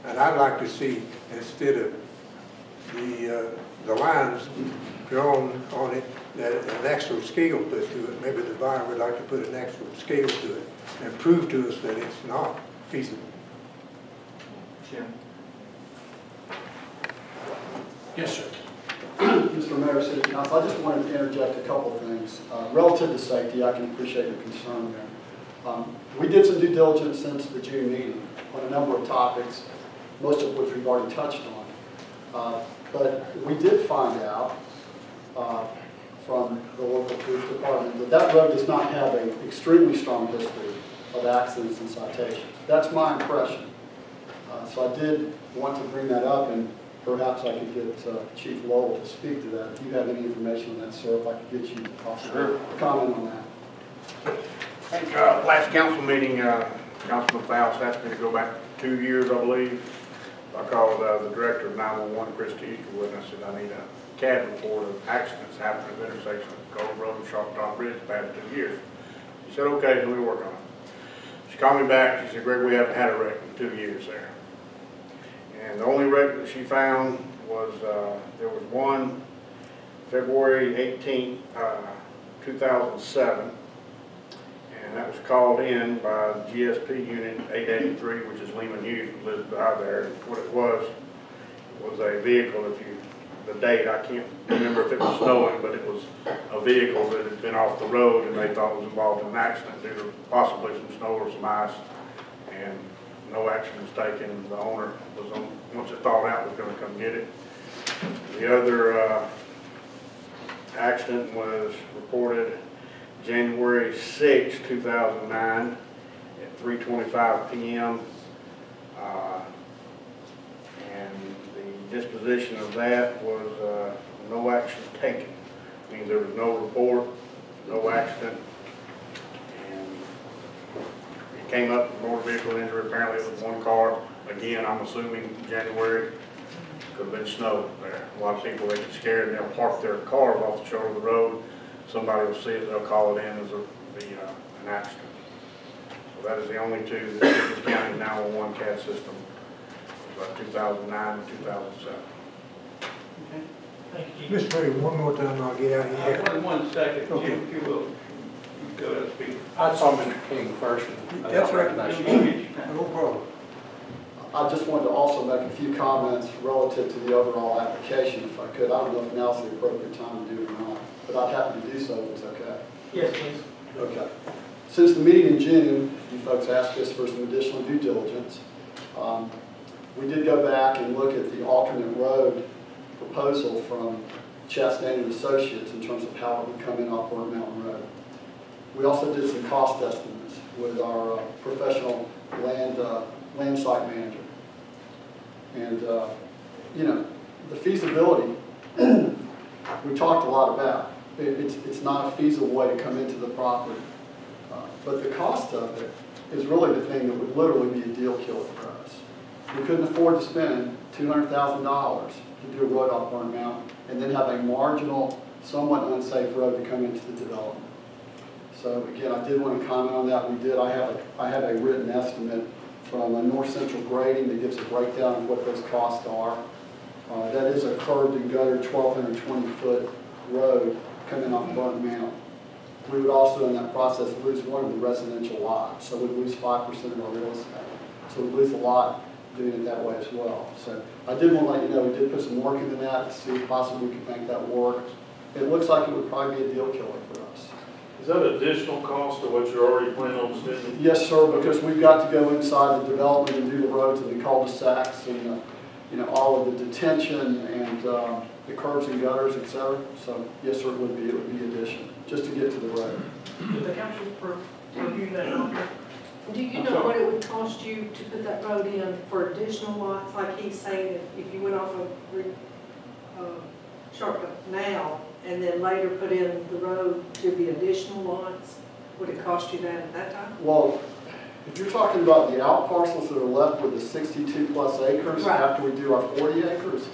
And I'd like to see, instead of the lines drawn on it, an actual scale put to it. Maybe the buyer would like to put an actual scale to it and prove to us that it's not feasible. Jim? Yes, sir. Mr. Mayor, City Council, I just wanted to interject a couple of things. Relative to safety, I can appreciate your concern there. We did some due diligence since the June meeting on a number of topics, most of which we've already touched on. But we did find out from the local police department that road does not have an extremely strong history of accidents and citations. That's my impression. So I did want to bring that up, and perhaps I could get Chief Lovell to speak to that. If you have any information on that, sir, if I could get you to possibly comment on that. I think last council meeting, Councilman Faust asked me to go back 2 years, I believe. I called the director of 911, Christy Easterwood, and I said, I need a CAD report of accidents happening at the intersection of Cove Road and Choctaw Bridge the past 2 years. She said, okay, we'll work on it. She called me back. She said, Greg, we haven't had a wreck in 2 years there. And the only wreck that she found was, there was one February 18, 2007. And that was called in by GSP Unit 883, which is Lehman Hughes, who lives out there. What it was a vehicle, the date, I can't remember if it was snowing, but it was a vehicle that had been off the road and they thought was involved in an accident due to possibly some snow or some ice. And no action was taken. The owner was on, once it thawed out, was going to come get it. The other accident was reported January 6, 2009 at 3:25 p.m. And the disposition of that was no action taken. It means there was no report, no accident, and it came up with motor vehicle injury. Apparently it was one car. Again, I'm assuming January Could have been snow there. A lot of people, they get scared and they'll park their cars off the shoulder of the road. Somebody will see it, they'll call it in as an accident. So that is the only two that Pickett County 911 CAD system, about 2009 and 2007. Okay. Thank you. Mr. Perry, one more time, I'll get out of here. Wait 1 second, Okay. Jim, if you will, go ahead and speak. I saw Mr. King first. And That's right. recognize you. No problem. I just wanted to also make a few comments relative to the overall application, if I could. I don't know if now's the appropriate time to do it or not, but I'd happy to do so if it's okay. Yes, please. Okay. Since the meeting in June, you folks asked us for some additional due diligence. We did go back and look at the alternate road proposal from Chastain and Associates in terms of how it would come in off Burnt Mountain Road. We also did some cost estimates with our professional land site manager. And, you know, the feasibility, we talked a lot about. It's not a feasible way to come into the property. But the cost of it is really the thing that would literally be a deal killer for us. We couldn't afford to spend $200,000 to do a road off Burnt Mountain and then have a marginal, somewhat unsafe road to come into the development. So again, I did want to comment on that. We did. I have a written estimate from a North Central Grading that gives a breakdown of what those costs are. That is a curved and gutter 1,220-foot road coming off Burnt Mountain. We would also, in that process, lose one of the residential lots. So we'd lose 5% of our real estate. So we'd lose a lot doing it that way as well. So I did want to let you know we did put some work into that to see if possibly we could make that work. It looks like it would probably be a deal killer for us. Is that additional cost to what you're already planning on spending? Yes, sir, because we've got to go inside the development and do the roads and the cul-de-sacs and you know, all of the detention and the curbs and gutters, etc. So yes, sir, it would be addition just to get to the road. Did the council review that contract? Do you know what it would cost you to put that road in for additional lots? Like he's saying, if you went off of shortcut now and then later put in the road to be additional lots, would it cost you that at that time? Well, if you're talking about the out parcels that are left with the 62 plus acres right after we do our 40 acres,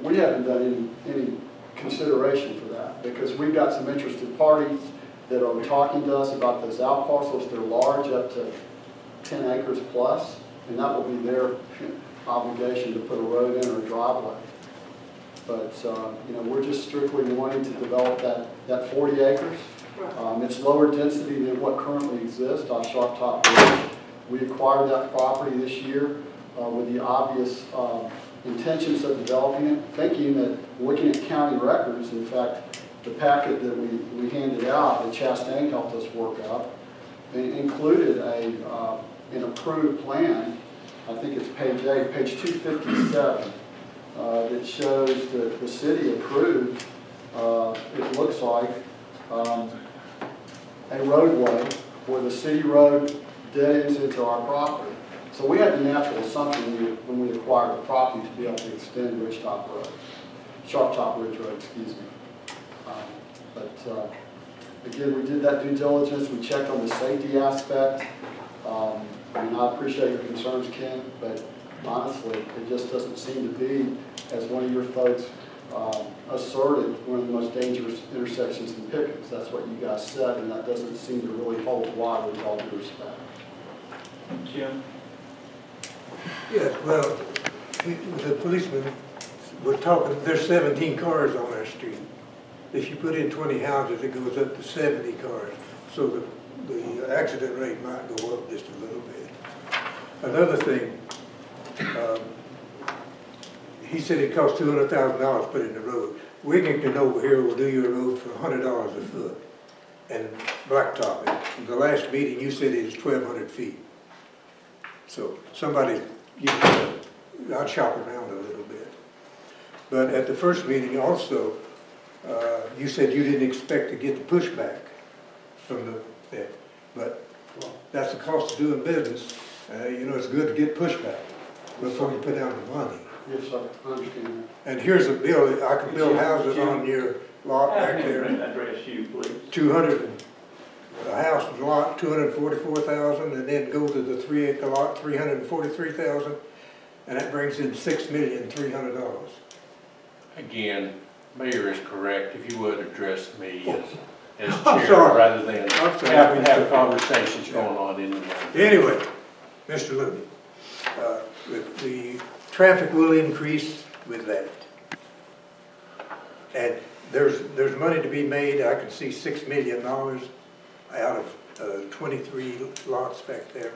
we haven't done any consideration for that because we've got some interested parties that are talking to us about those out parcels. They're large, up to 10 acres plus, and that will be their obligation to put a road in or a driveway. But you know, we're just strictly wanting to develop that 40 acres. Right. It's lower density than what currently exists on Sharp Top Bridge. We acquired that property this year with the obvious intentions of developing it, thinking that looking at county records, in fact, the packet that we handed out that Chastain helped us work up included an approved plan. I think it's page 8, page 257, that shows that the city approved, it looks like, a roadway where the city road dead ends into our property. So we had the natural assumption when we acquired the property to be able to extend Ridgetop Road, Sharp Top Ridge Road, excuse me. But again, we did that due diligence. We checked on the safety aspect. And I appreciate your concerns, Ken, but honestly, it just doesn't seem to be, as one of your folks asserted, one of the most dangerous intersections in Pickett. That's what you guys said, and that doesn't seem to really hold water with all due respect. Jim? Yes, well, the policemen were talking, there's 17 cars on our street. If you put in 20 houses, it goes up to 70 cars. So the accident rate might go up just a little bit. Another thing, he said it costs $200,000 to put in the road. Wigington over here will do your road for $100 a foot and blacktop it. The last meeting you said it was 1,200 feet. So somebody, I'd shop around a little bit. But at the first meeting also, you said you didn't expect to get the pushback from there. But that's the cost of doing business. You know, it's good to get pushback before you put down the money. Yes, sir. I understand that. And here's a bill, I can build houses on your lot back there. Address you, please. 200, a house lot, 244,000, and then go to the 3-acre lot, 343,000. and that brings in $6,300,000. Again, Mayor is correct. If you would address me as I'm chair sorry. rather than I'm sorry. have conversations going on in the room. Anyway, Mr. Looney, the traffic will increase with that. And there's money to be made. I can see $6 million out of 23 lots back there.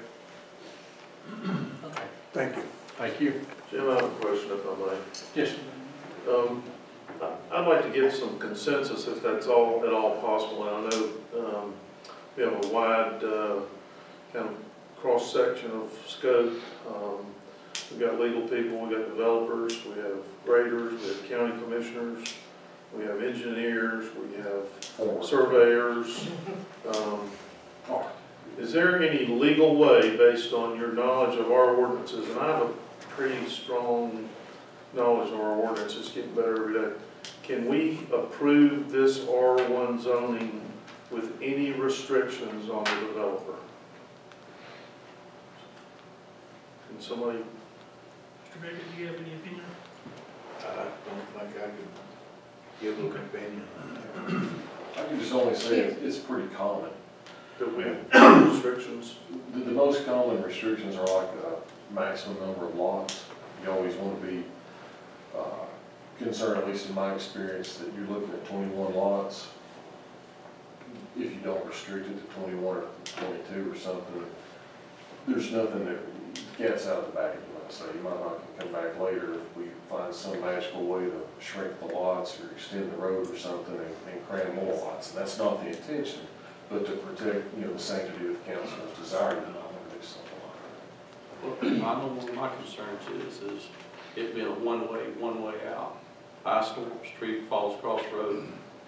Okay. Thank you. Thank you. Jim, I have a question if I may. Yes. I'd like to get some consensus if that's at all possible. And I know we have a wide kind of cross-section of scope. We've got legal people, we've got developers, we have graders, we have county commissioners, we have engineers, we have surveyors. Is there any legal way, based on your knowledge of our ordinances, and I have a pretty strong knowledge of our ordinances, getting better every day, can we approve this R1 zoning with any restrictions on the developer? Can somebody? Mr. Pickett, do you have any opinion? I don't think I could give an opinion. I can just only say it's pretty common. Do we have restrictions? The most common restrictions are like a maximum number of lots. You always want to be concerned, at least in my experience, that you're looking at 21 lots. If you don't restrict it to 21 or 22 or something, there's nothing that gets out of the bag. So you might not come back later if we find some magical way to shrink the lots or extend the road or something and cram more lots. And that's not the intention, but to protect, the sanctity of the council's desire, you might want to do something like that. Well, I know one of my concerns is it being a one way out. Ice storm, street falls across the road.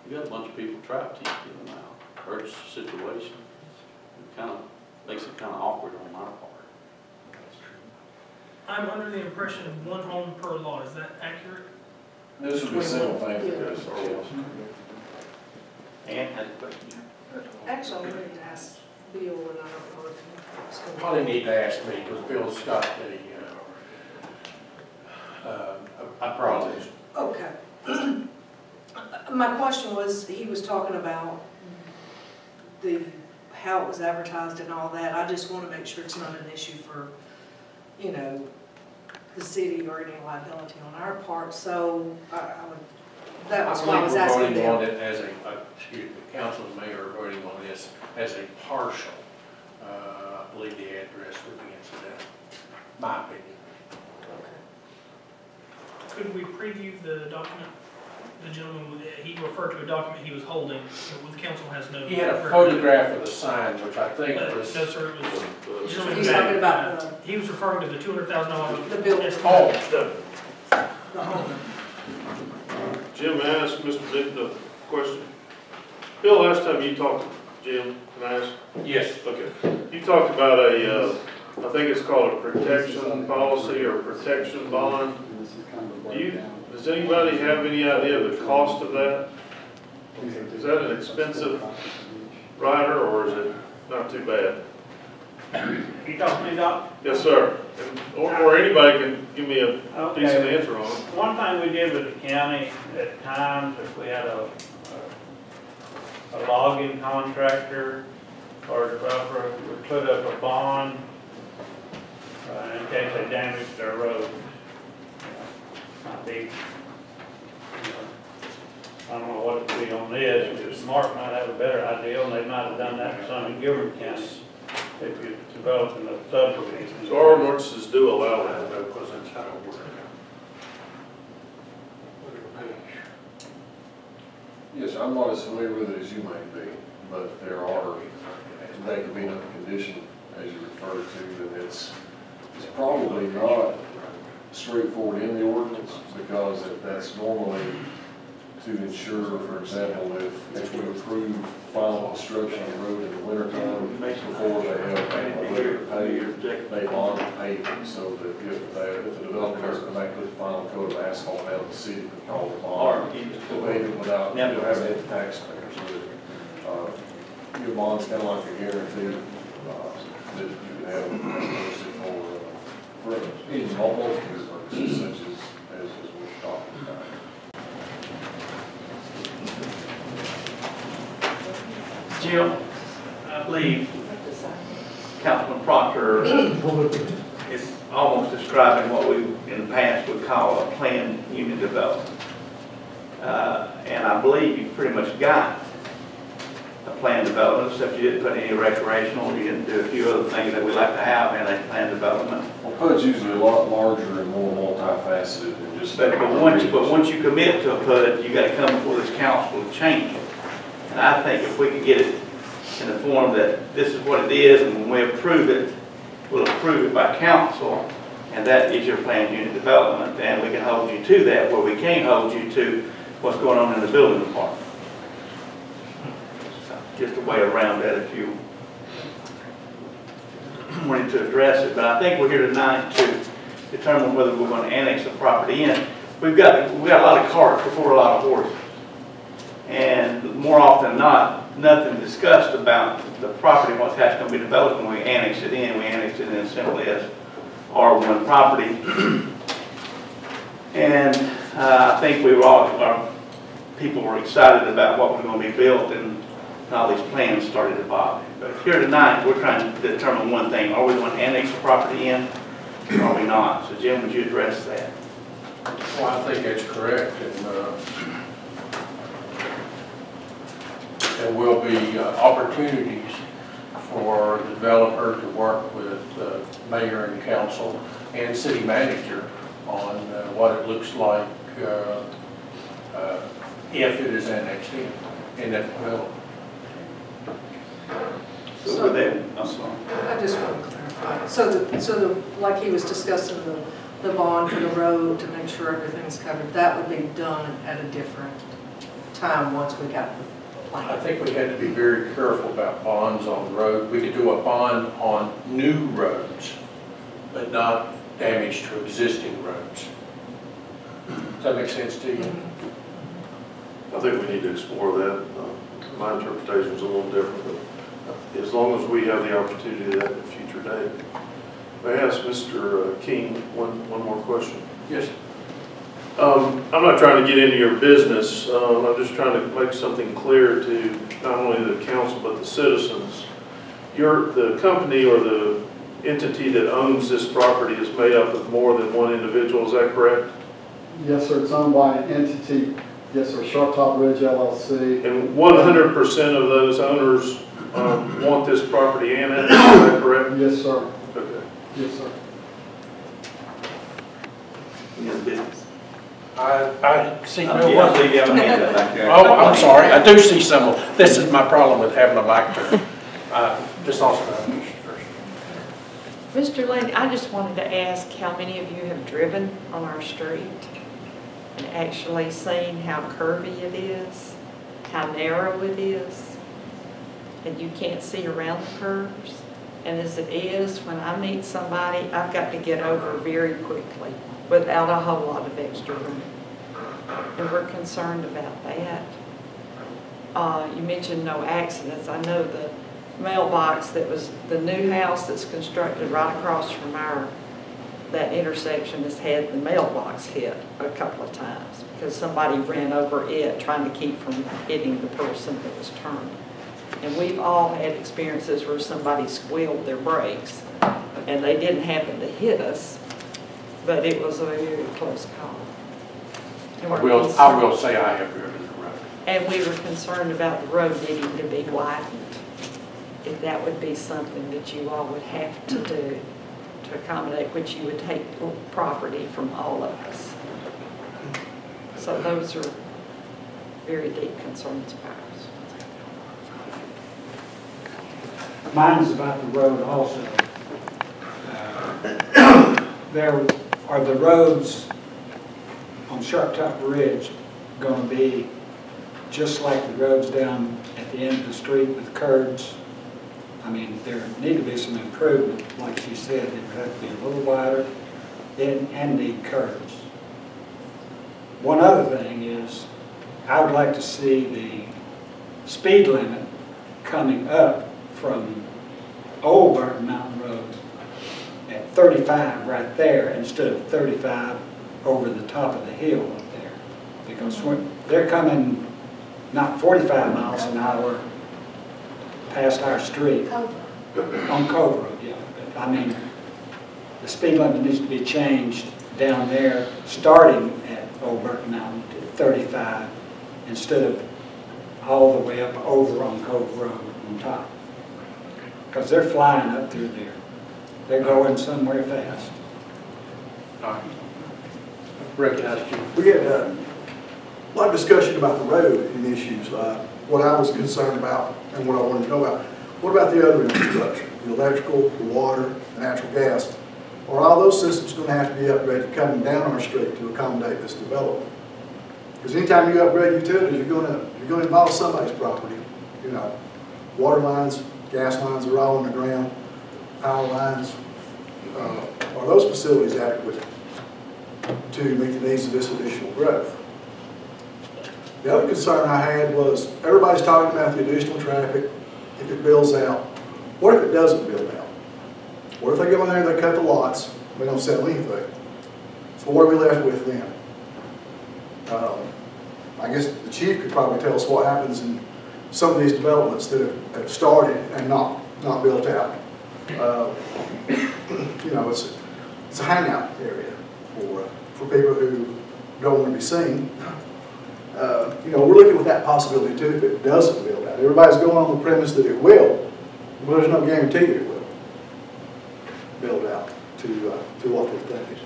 You got a bunch of people trapped, you get them out. Hurts the situation. It kind of makes it kind of awkward on my part. I'm under the impression of one home per lot. Is that accurate? This would be single family residential. Ann has a question. Actually, I need to ask Bill, and I don't know if it's going to. Probably need to ask me because Bill's got a problem. Okay. My question was, he was talking about how it was advertised and all that. I just want to make sure it's not an issue for, the city or any liability on our part. So that was why I was asking We're voting on them. it as council and mayor are voting on this as a partial. I believe the address would be incidental, my opinion. Could we preview the document? The gentleman, he referred to a document he was holding, the council has no. He had a photograph of the sign, which I think was. No, sir, it was. He's talking about He was referring to the $200,000. the building. The home. Jim, may I ask Mr. Benton a question? Bill, last time you talked, Jim, can I ask? Yes. Okay. You talked about I think it's called a protection policy or protection bond. Does anybody have any idea of the cost of that? Is that an expensive rider or is it not too bad? You talking to me, Doc? Yes, sir. Or anybody can give me a decent answer on it. One thing we did with the county at times, if we had a logging contractor or developer, we put up a bond in case they damaged their road. Might be, I don't know what it would be on this, Mark might have a better idea, and they might have done that for some in Gilbert County, if you develop in the subdivision. So our ordinances do allow that. Because that's how it works. Yes, I'm not as familiar with it as you may be, but they could be another condition, as you referred to, and it's probably not straightforward in the ordinance, because that's normally to ensure, for example, if we approve final construction of the road in the wintertime, before they have a later pave, they bond the paving, so that if the developer doesn't come back with the final coat of asphalt out of the city, we call it bond, to pave it without having any taxpayers. Your bond's kind of like a guarantee that you can have for Means multiple purposes such as we're talking about. Jim, I believe Councilman Proctor is almost describing what we, in the past, would call a planned unit development. And I believe you've pretty much got a planned development, except you didn't put any recreational, you didn't do a few other things that we like to have in a planned development. Well, PUD's usually a lot larger and more multifaceted than just. But once you commit to a PUD, you gotta come before this council to change it. And I think if we could get it in the form that this is what it is, and when we approve it, we'll approve it by council, and that is your planned unit development, and we can hold you to that, where we can't hold you to what's going on in the building department. So, just a way around that if you wanted to address it. But I think we're here tonight to determine whether we're going to annex the property in. We've got a lot of carts before a lot of horses. And more often than not, nothing discussed about the property once that's going to be developed. When we annex it in, we annex it in simply as R1 property. And I think our people were excited about what was going to be built, and all these plans started evolving. But here tonight, we're trying to determine one thing: are we going to annex the property in, or are we not? So, Jim, would you address that? Well, I think that's correct, and there will be opportunities for the developer to work with the mayor and council and city manager on what it looks like if it is annexed in that development. So with that, I'm sorry. I just want to clarify. So like he was discussing the bond for the road to make sure everything's covered, that would be done at a different time once we got the plan. I think we had to be very careful about bonds on the road. We could do a bond on new roads, but not damage to existing roads. Does that make sense to you? I think we need to explore that. My interpretation is a little different, but as long as we have the opportunity to do that at a future date. May I ask Mr. King one more question? Yes. I'm not trying to get into your business. I'm just trying to make something clear to not only the council but the citizens. The company or the entity that owns this property is made up of more than one individual, is that correct? Yes, sir, it's owned by an entity, yes, sir, Sharp Top Ridge LLC. And 100% of those owners want this property annexed, is that correct? Yes, sir. Okay. Yes, sir. Any other business? I see no Yeah, I see you have a hand up back there. Oh, I'm sorry. I do see someone. This is my problem with having a mic turn. Just also first. Mr. Lundy, I just wanted to ask how many of you have driven on our street and actually seen how curvy it is, how narrow it is, and you can't see around the curves. And as it is, when I meet somebody, I've got to get over very quickly without a whole lot of extra room. And we're concerned about that. You mentioned no accidents. I know the mailbox that was the new house that's constructed right across from that intersection has had the mailbox hit a couple of times because somebody ran over it trying to keep from hitting the person that was turning. And we've all had experiences where somebody squealed their brakes and they didn't happen to hit us, but it was a very close call. And I will say I have driven the road. And we were concerned about the road needing to be widened. If that would be something that you all would have to do to accommodate, which you would take property from all of us. So those are very deep concerns of ours. Mine is about the road also. There are the roads on Sharp Top Ridge going to be just like the roads down at the end of the street with curbs. I mean, there need to be some improvement, like she said. It would have to be a little wider and need curbs. One other thing is, I would like to see the speed limit coming up from Old Burton Mountain Road at 35 right there instead of 35 over the top of the hill up there. Because when they're coming not 45 miles an hour past our street. On Cove Road, yeah. But, I mean, the speed limit needs to be changed down there, starting at Old Burke Mountain to 35 instead of all the way up over on Cove Road on top. Because they're flying up through there. They're going somewhere fast. All right. Recognize you. We had a lot of discussion about the road and issues. What I was concerned about and what I wanted to know about. What about the other infrastructure? The electrical, the water, the natural gas? Are all those systems going to have to be upgraded coming down our street to accommodate this development? Because anytime you upgrade utilities, you're going to involve somebody's property. You know, water lines, gas lines are all on the ground, power lines. Are those facilities adequate to meet the needs of this additional growth? The other concern I had was everybody's talking about the additional traffic if it builds out. What if it doesn't build out? What if they go in there and they cut the lots, we don't sell anything? So what are we left with then? I guess the chief could probably tell us what happens in some of these developments that have started and not built out. You know, it's a hangout area for people who don't want to be seen. You know, we're looking at that possibility too if it doesn't build out. Everybody's going on the premise that it will, but there's no guarantee that it will build out to what they're thinking.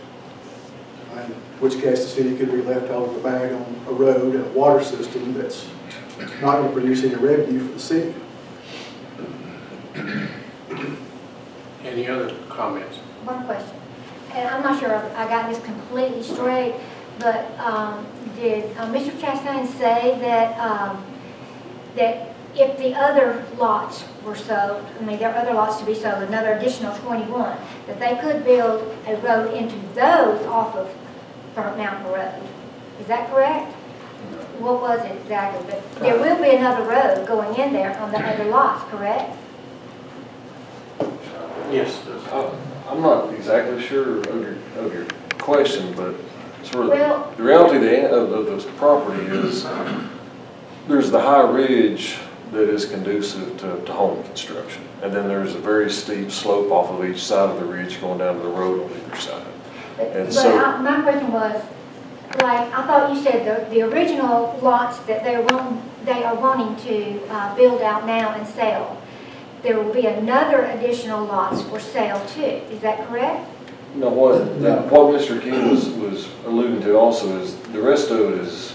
In which case the city could be left over the bag on a road and a water system that's not going to produce any revenue for the city. Any other comments? One question, and I'm not sure I got this completely straight, but did Mr. Chastain say that that if the other lots were sold, I mean there are other lots to be sold, another additional 21, that they could build a road into those off of Burnt Mountain Road? Is that correct? What was it exactly? But there will be another road going in there on the other lots, correct? Yes. I'm not exactly sure of your question, but sort of Well, the reality of this property is there's the high ridge that is conducive to home construction, and then there's a very steep slope off of each side of the ridge going down to the road on either side. my question was, like, I thought you said the original lots that they are wanting to build out now and sell, there will be another additional lots for sale too. Is that correct? No, what Mr. King was alluding to also is the rest of it is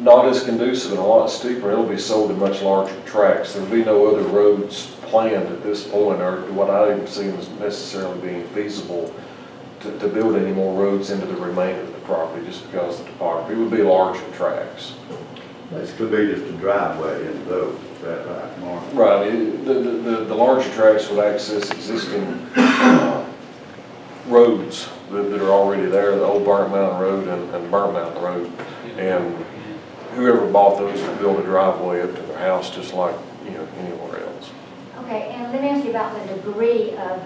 not as conducive and a lot steeper. It'll be sold in much larger tracts. There'll be no other roads planned at this point, or what I even see as necessarily being feasible to build any more roads into the remainder of the property just because of the topography. It would be larger tracts. This could be just a driveway into those, is that right, Mark? Right. The larger tracts would access existing roads that are already there, the old Burnt Mountain Road and Burnt Mountain Road. And whoever bought those would build a driveway up to their house just like, you know, anywhere else. Okay, and let me ask you about the degree of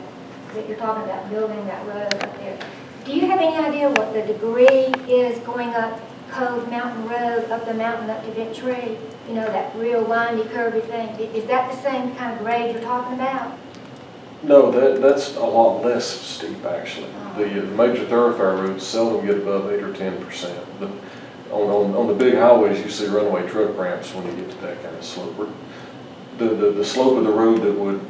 that you're talking about building that road up there. Do you have any idea what the degree is going up Cove Mountain Road, up the mountain up to Bent Tree? You know, that real windy, curvy thing. Is that the same kind of grade you're talking about? No, that's a lot less steep actually. The major thoroughfare roads seldom get above 8 or 10%. But on the big highways, you see runway truck ramps when you get to that kind of slope. The slope of the road that would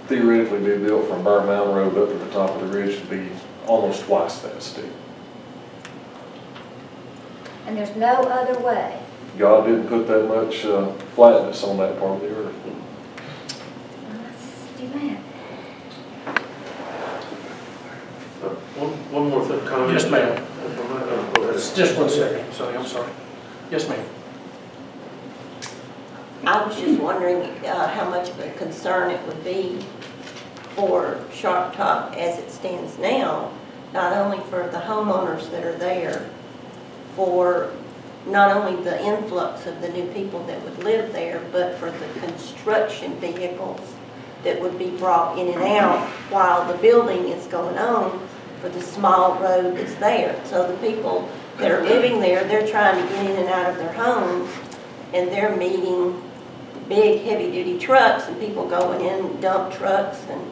theoretically be built from Burnt Mountain Road up to the top of the ridge would be almost twice that steep. And there's no other way? God didn't put that much flatness on that part of the earth. That's too bad. One more thing, comment. Yes, ma'am. Just 1 second, Sonny, I'm sorry. Yes, ma'am. I was just wondering how much of a concern it would be for Sharp Top as it stands now, not only for the homeowners that are there, for not only the influx of the new people that would live there, but for the construction vehicles that would be brought in and out while the building is going on for the small road that's there. So the people that are living there, they're trying to get in and out of their homes, and they're meeting big heavy-duty trucks and people going in dump trucks and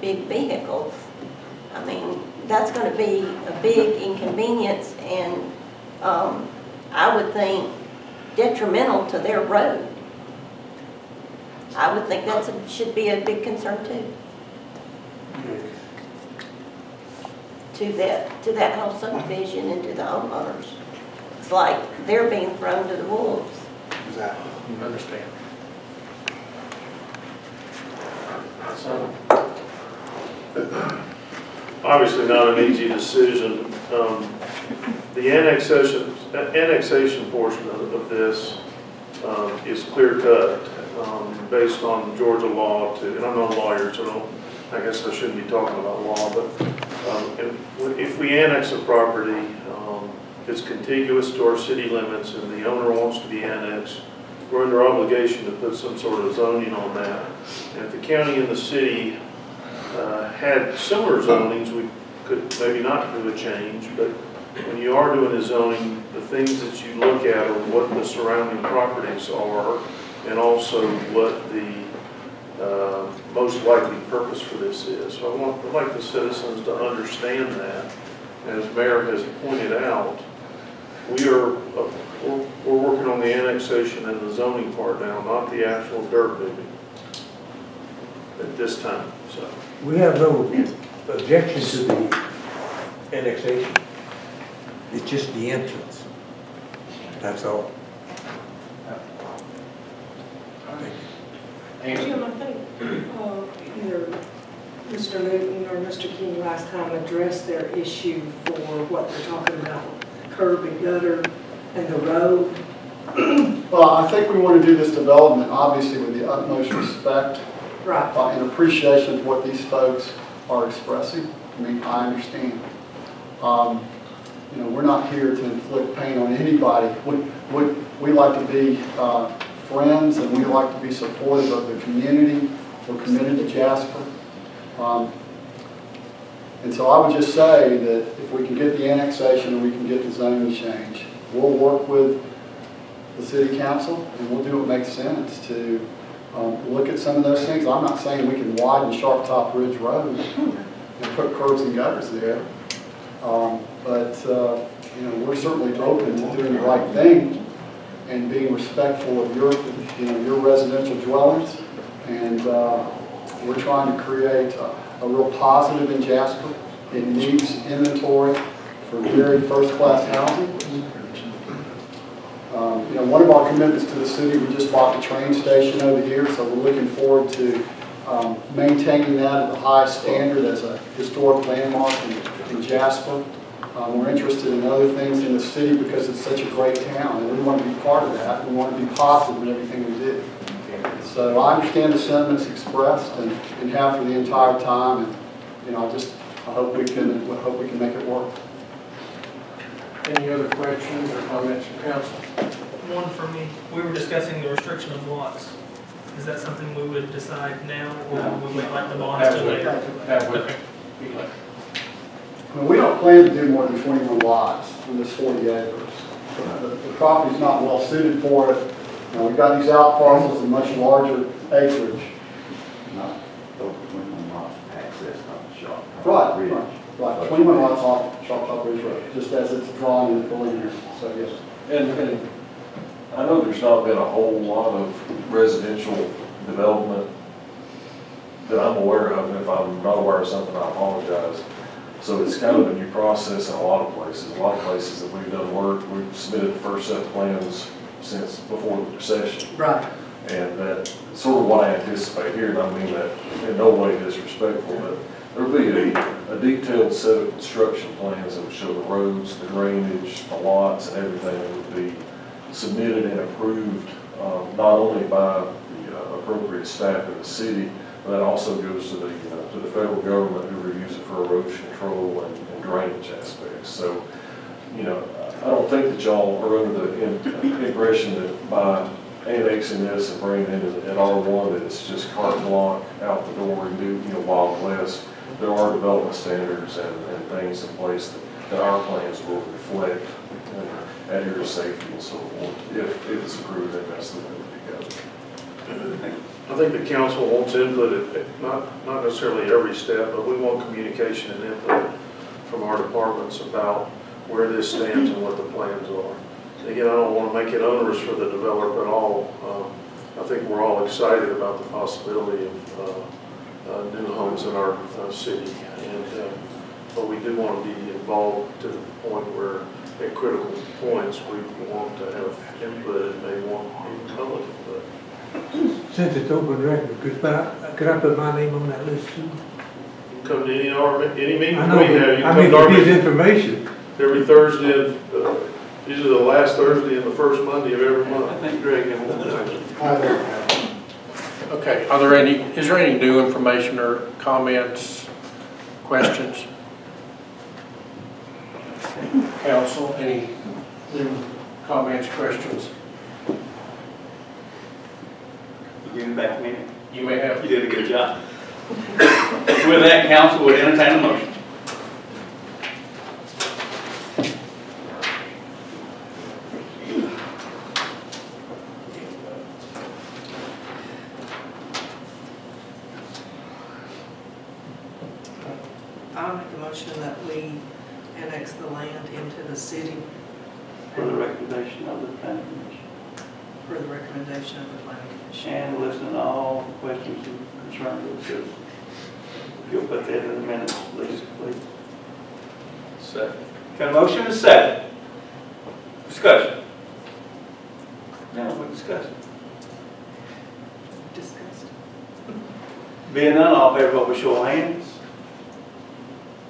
big vehicles. I mean, that's going to be a big inconvenience, and I would think detrimental to their road. I would think that should be a big concern too. To that whole subdivision and to the homeowners. It's like they're being thrown to the wolves. Exactly. You understand. Obviously not an easy decision. The annexation portion of this is clear cut based on Georgia law too. And I'm not a lawyer, so I guess I shouldn't be talking about law, but if we annex a property, it's contiguous to our city limits and the owner wants to be annexed, we're under obligation to put some sort of zoning on that. And if the county and the city had similar zonings, we could maybe not do a change, but when you are doing a zoning, the things that you look at are what the surrounding properties are and also what the most likely purpose for this is. So I'd like the citizens to understand that. As Mayor has pointed out, we're working on the annexation and the zoning part now, not the actual dirt moving at this time. So We have no objection to the annexation. It's just the entrance. That's all. Either Mr. Newton or Mr. King last time addressed their issue for what they're talking about, curb and gutter and the road. Well, I think we want to do this development, obviously, with the utmost respect Right. and appreciation of what these folks are expressing. I mean, I understand. You know, we're not here to inflict pain on anybody. We like to be friends, and we like to be supportive of the community. We're committed to Jasper. And so I would just say that if we can get the annexation and we can get the zoning change, we'll work with the city council and we'll do what makes sense to look at some of those things. I'm not saying we can widen Sharp Top Ridge Road and put curbs and gutters there. But you know, we're certainly open to doing the right thing and being respectful of your residential dwellings. And we're trying to create a real positive in Jasper. It needs inventory for very first-class housing. You know, one of our commitments to the city, we just bought the train station over here, so we're looking forward to maintaining that at the highest standard as a historic landmark in Jasper. We're interested in other things in the city because it's such a great town, and we want to be part of that. We want to be positive in everything we do. So I understand the sentiments expressed and have for the entire time, and you know, I hope we can make it work. Any other questions or comments from council? One for me. We were discussing the restriction of lots. Is that something we would decide now, or would we wait like the bonds till later? That would Okay. be later. Well, we don't plan to do more than 21 lots in this 40 acres. The property's not well suited for it. We've got these out parcels and much larger acreage. Not over 21 lots access, not the shop. Right. 21 lots off Sharp Top Ridge Road, just as it's drawn in the building here. So yes. And I know there's not been a whole lot of residential development that I'm aware of, and if I'm not aware of something, I apologize. So it's kind of a new process in a lot of places. A lot of places that we've done work, we've submitted the first set of plans since before the recession. Right. And that's sort of what I anticipate here, and I mean that in no way disrespectful, but there'll be a detailed set of construction plans that would show the roads, the drainage, the lots, and everything that would be submitted and approved not only by the appropriate staff in the city, but that also goes to the federal government who reviews it for erosion control and drainage aspects. So, you know, I don't think that y'all are under the impression that by annexing this and bringing it into an R1, that it's just carte blanche out the door and do, Wild West. There are development standards and things in place that our plans will reflect and adhere to safety and so forth. If it's approved, then that's the way to go. I think the council wants input at not necessarily every step, but we want communication and input from our departments about where this stands and what the plans are. Again, I don't want to make it onerous for the developer at all. I think we're all excited about the possibility of new homes in our city, but we do want to be involved to the point where at critical points we want to have input and may want public input. Since it's open record, could I put my name on that list too? Come to any meeting we I know, have. You I come mean, to our for his meeting information. every Thursday, usually the last Thursday and the first Monday of every month. I think Greg had one question. Okay, is there any new information or comments, questions? Council, any new comments, questions? You give me back a minute. You may have. You did a good job. With that, council would entertain a motion. I'll make a motion that we annex the land into the city For the recommendation of the planning commission. per the recommendation of the planning commission. And listen to all the questions and concerns of the citizens. If you'll put that in the minutes, Lisa, please. Second. Got a motion and a second. Discussion. Now we're discussing. Discussed. Being none, all in favor, vote by show of hands.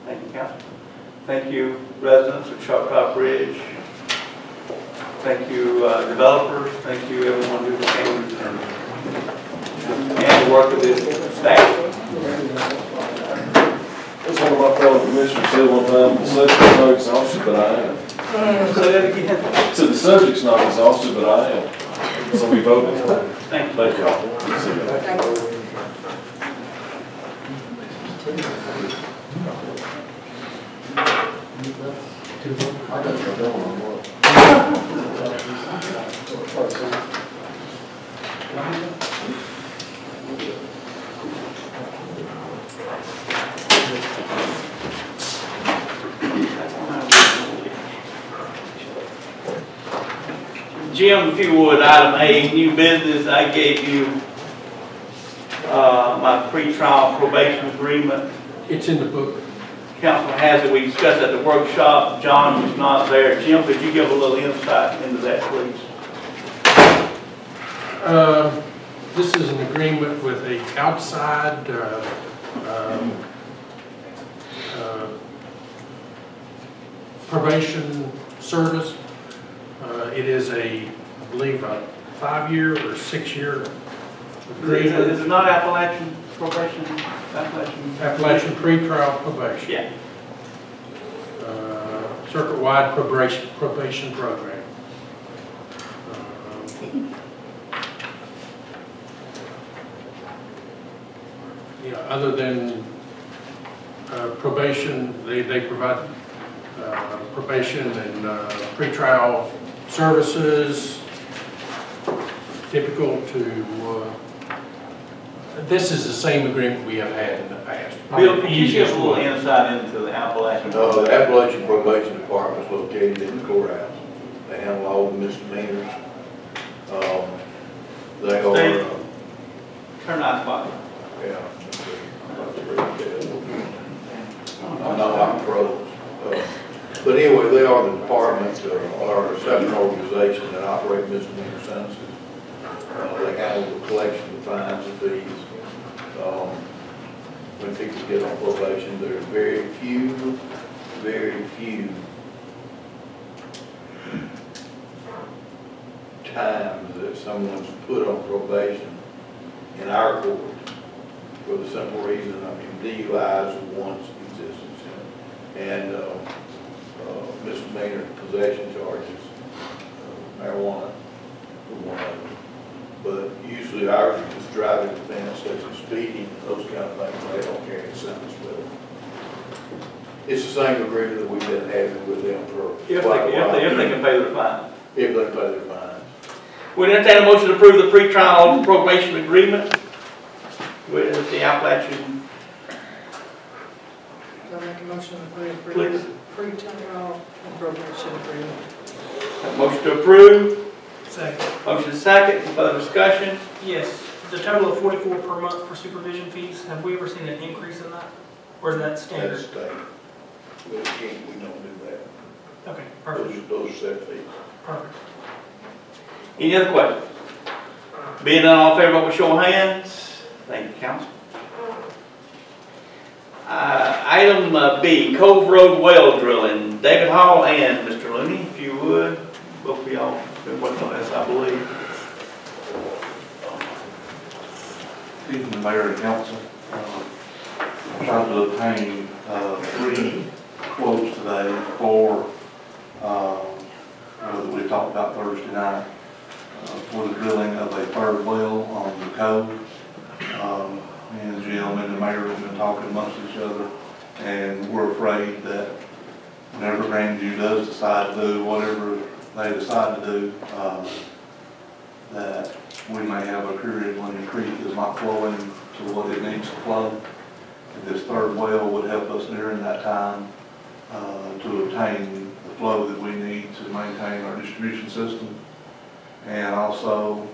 Thank you, council. Thank you, residents of Sharp Top Ridge. Thank you, developers. Thank you, everyone who came and the work of this staff. That's one of my fellow commissioners said one time, the subject's not exhausted, but I am. Say that again. So the subject's not exhausted, but I am. So we voted. Thank you. Thank y'all. See you. Thank you. Jim, if you would, item A, new business, I gave you my pretrial probation agreement. It's in the book. Council has it, we discussed at the workshop, John was not there. Jim, could you give a little insight into that, please? This is an agreement with a outside probation service. It is I believe, a 5-year or 6-year agreement. Is it not Appalachian probation? Appalachian pretrial probation. Yeah. Circuit-wide probation program. Other than probation, they provide probation and pretrial services, typical to, this is the same agreement we have had in the past. Bill, can you give a little insight into the Appalachian? No, the Appalachian Probation Department is located in the courthouse. They handle all the misdemeanors. They are... Turn on spot. Yeah. I know I'm froze. But anyway, they are the department, or a separate organization that operate misdemeanor sentences. They handle the collection of fines and fees. When people get on probation, there are very few times that someone's put on probation in our court for the simple reason, I mean, DUIs are once existence and misdemeanor possession charges, marijuana, for one of them. speeding, those kind of things, they don't carry signs with them. It's the same agreement that we've been having with them for If quite a while. they can pay their fine. If they pay their fines. Would entertain a motion to approve the pretrial probation agreement with the Appalachian. I'll make a motion to approve Please. pre-trial and probation agreement. Have a motion to approve. Second. Motion second. Any further discussion? Yes, the total of 44 per month for supervision fees, have we ever seen an increase in that? Or is that That's standard? state. We don't do that. Okay, perfect, Those are set fees. perfect. Any other questions? Being none, all in favor, vote by show of hands. Thank you, council. Item B, Cove Road well drilling. David Hall and Mr. Looney, if you would, both of y'all been working on this, I believe. Evening, Mayor and Council. I'm trying to obtain 3 quotes today for that we talked about Thursday night for the drilling of a 3rd well on the Cove. Me and Jim and the mayor have been talking amongst each other, and we're afraid that whenever Grandview does decide to do whatever they decide to do, that we may have a period when the creek is not flowing to what it needs to flow. And this 3rd well would help us during that time to obtain the flow that we need to maintain our distribution system. And also,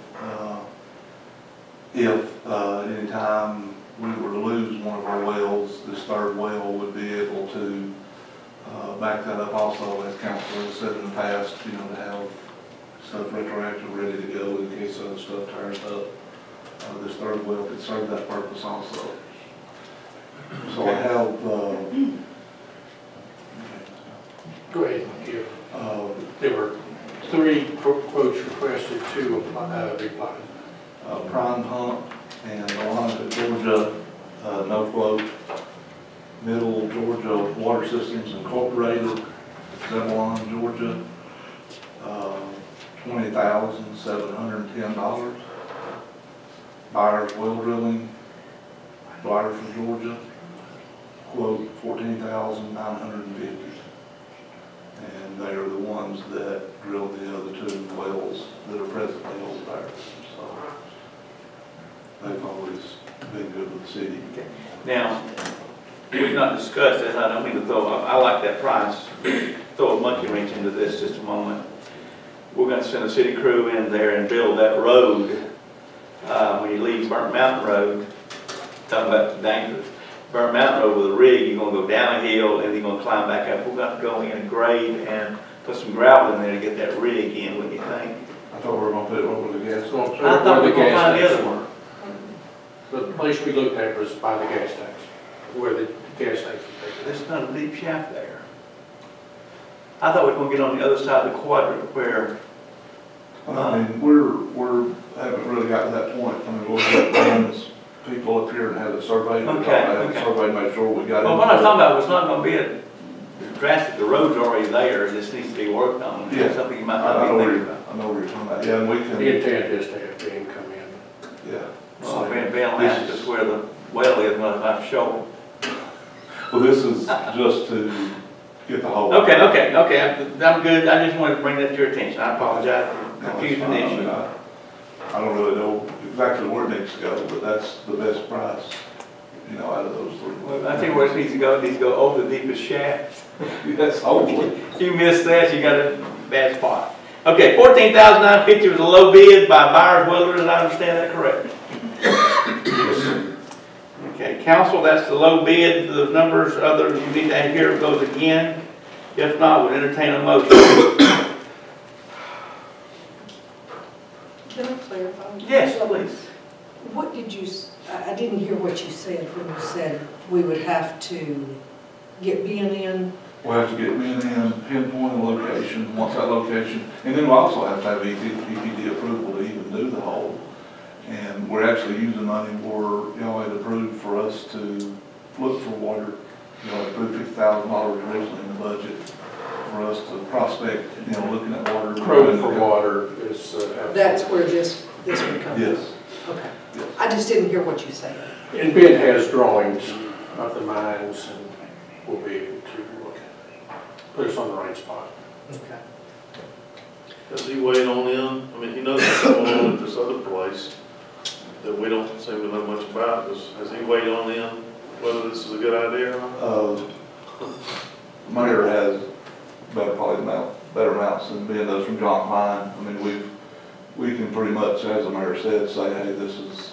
if at any time we were to lose one of our wells, this 3rd well would be able to back that up also, as council has said in the past, you know, to have stuff retroactive ready to go in case other stuff tears up. This 3rd well could serve that purpose also. So I have, Go ahead, Gil. There were 3 quotes requested, 2 replied. Prime Pump and Alonzo, Georgia, no quote. Middle Georgia Water Systems Incorporated, Zebulon, Georgia, $20,710. Byers Well Drilling, Blyerford, Georgia, quote $14,950. And they are the ones that drilled the other 2 wells that are presently over there. So they've always been good with the city. Okay. Now, we've not discussed this. I don't mean to throw, I like that price. Throw a monkey wrench into this just a moment. We're going to send a city crew in there and build that road. When you leave Burnt Mountain Road, talking about dangerous. Burnt Mountain Road with a rig, you're going to go down a hill and you're going to climb back up. We're going to go in and grade and put some gravel in there to get that rig in, what do you think? I thought we were going to put it over the gas station. I thought we were going to find the other one. The place we looked at was by the gas station, where the gas station is. There's not a deep shaft there. I thought we were going to get on the other side of the quadrant where. I mean, we're haven't really got to that point. I mean, we'll get plans, people up here and have it surveyed. Okay. Surveyed, make sure we got it. Well, what I was talking about was not going to be a drastic. The road's already there. It just needs to be worked on. Yeah. Something you might I not know be where thinking you're, about. I know where you're talking about. Yeah, and we can. The intent is to have Ben come in. Yeah. Well, Van asked us where the well is, not enough show. Well, this is just to get the whole. Okay. I'm good. I just wanted to bring that to your attention. I apologize for confusing the issue. I don't really know exactly where it needs to go, but that's the best price, you know, out of those 3. Well, I tell you where it needs to go. It needs to go over the deepest shaft. Yes, hopefully. If you miss that, you got a bad spot. Okay, $14,950 was a low bid by Byers Welders, and I understand that correctly. Okay, council, that's the low bid. Those numbers, others you need to add here goes again. If not, we'll entertain a motion. Can I clarify? Yes, please. What did you, I didn't hear what you said when you said we would have to get Ben in. We'll have to get men in, pinpoint a location, once that location, and then we'll also have to have EPD approval to even do the hole. And we're actually using money where y'all had approved for us to look for water. Y'all approved $50,000 originally in the budget for us to prospect, you know, looking at water. Probing for water is. That's where this would come from? Yes. Okay. Yes. I I just didn't hear what you said. And Ben has drawings of the mines and we'll be able to put us on the right spot. Okay. Does he wait on them? I mean, he knows what's going on at this other place that we don't seem to know much about. Has he weighed on them whether this is a good idea or not? Mayor has better amounts than Ben does from John Klein. I mean, we can pretty much, as the mayor said, say, hey, this is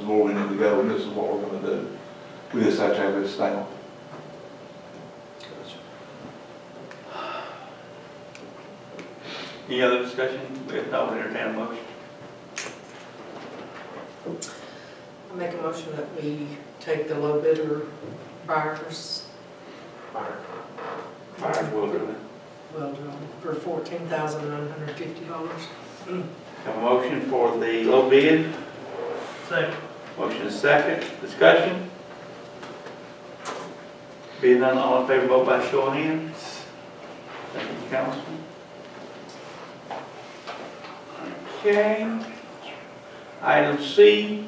where we need to go and this is what we're going to do. We just have to have this down. Any other discussion? If not, we'll entertain a motion. I make a motion that we take the low bidder buyers. Buyers will do it. Well done, for $14,950. Have a motion for the low bid. Second. Motion is second. Discussion? Being none, all in favor, vote by show of hands. Thank you, Councilman. Okay. Item C,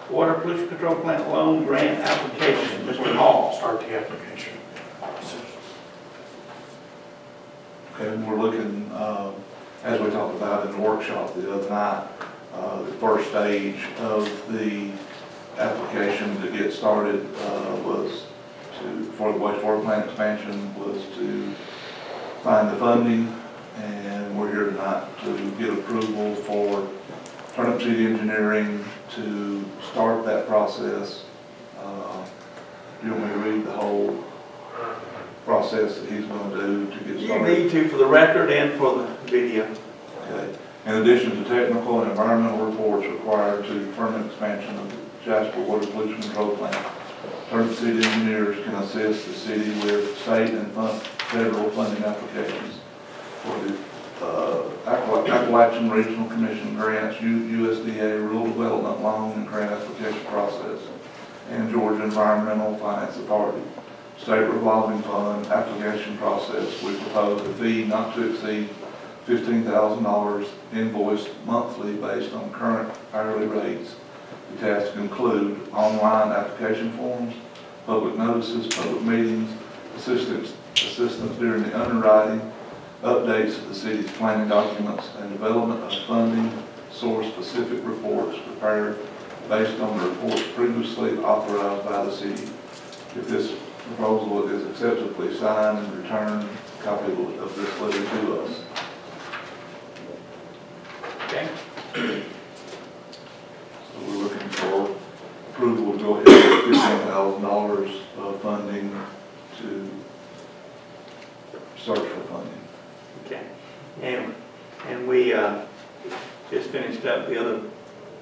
Water Pollution Control Plant Loan Grant Application. Mr. Hall. Start the application. Okay, and we're looking, as we talked about in the workshop the other night, the first stage of the application to get started for the wastewater plant expansion was to find the funding, and we're here tonight to get approval for Turnip City Engineering to start that process. Do you want me to read the whole process that he's going to do to get started? You need to for the record and for the video. Okay. In addition to technical and environmental reports required to permit expansion of the Jasper Water Pollution Control Plant, Turnip City engineers can assist the city with state and federal funding applications for the Appalachian Regional Commission grants, USDA Rural Development Loan and Grant Application Process, and Georgia Environmental Finance Authority. State revolving fund application process, we propose a fee not to exceed $15,000 invoiced monthly based on current hourly rates. The task include online application forms, public notices, public meetings, assistance during the underwriting, updates of the city's planning documents, and development of funding source-specific reports prepared based on the reports previously authorized by the city. If this proposal is acceptably signed and returned, a copy of this letter to us. Okay. So we're looking for approval to go ahead with $15,000 of funding to search for funding. Okay. And we just finished up the other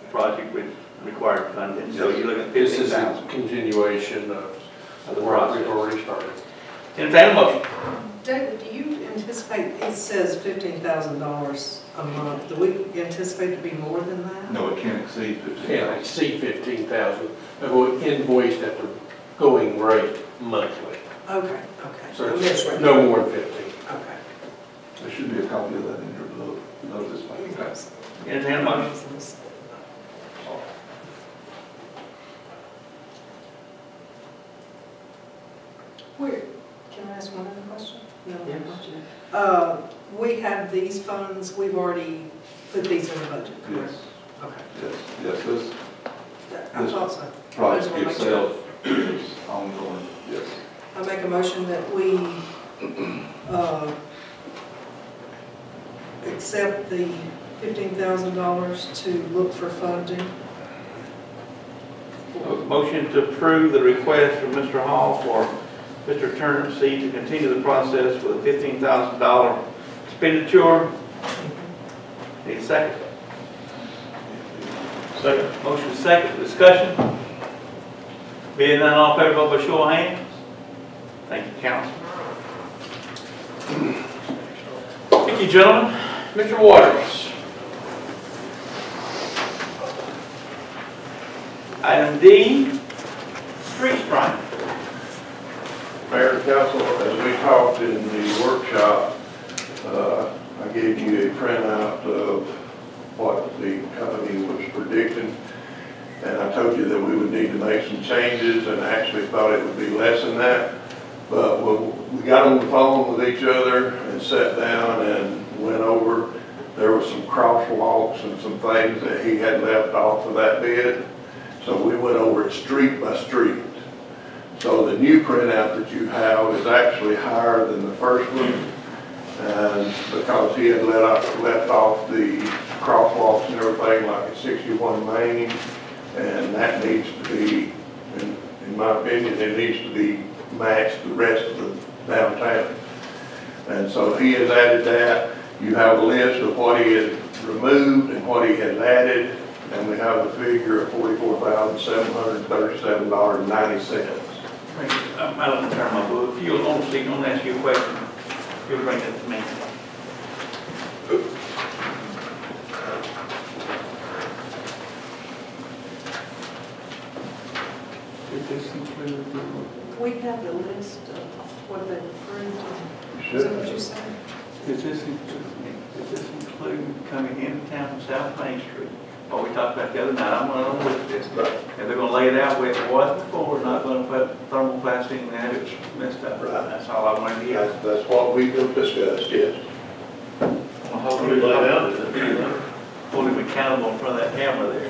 project with required funding. So you're looking at $15,000. This is a continuation of the work we've already started. Entertain a motion. David, do you anticipate, it says $15,000 a month, do we anticipate to be more than that? No, it can't exceed $15,000. Can't exceed $15,000, but we're invoiced at the going rate monthly. Okay, okay. So it's no more than 15. Okay. There should be a copy of that in your notice. Entertain a motion. Where, can I ask one other question? No. Yes. We have these funds, we've already put these in the budget, correct? Yes. Okay. Yes, this I thought so. project itself is ongoing, yes. I make a motion that we accept the $15,000 to look for funding. Motion to approve the request from Mr. Hall for Mr. Turnip Seed to continue the process with a $15,000 expenditure. Need a second? Second. Motion second. Discussion? Being none, all in favor, vote by show of hands. Thank you, Council. Thank you, gentlemen. Mr. Waters. Item D, street stripe. Mayor and Council, as we talked in the workshop, I gave you a printout of what the company was predicting. And I told you that we would need to make some changes, and I actually thought it would be less than that. But we got on the phone with each other and sat down and went over, there were some crosswalks and some things that he had left off of that bid. So we went over it street by street. So the new printout that you have is actually higher than the first one. And because he had left off the crosswalks and everything like at 61 Main, and that needs to be, in my opinion, it needs to be matched the rest of the downtown. And so he has added that. You have a list of what he has removed and what he has added, and we have the figure of $44,737.90. I don't turn my book. If you'll honestly don't ask you a question, you'll bring it to me. Did this include We have the list of what they approved. Is that what you said? Does this include coming into town from South Main Street? What we talked about the other night, I'm gonna look at this. And they're gonna lay it out where it was before, not gonna put thermoplastic in there, it's messed up. Right. That's all I wanted to hear. That's what we discussed, yes. Hold him accountable in front of that camera there.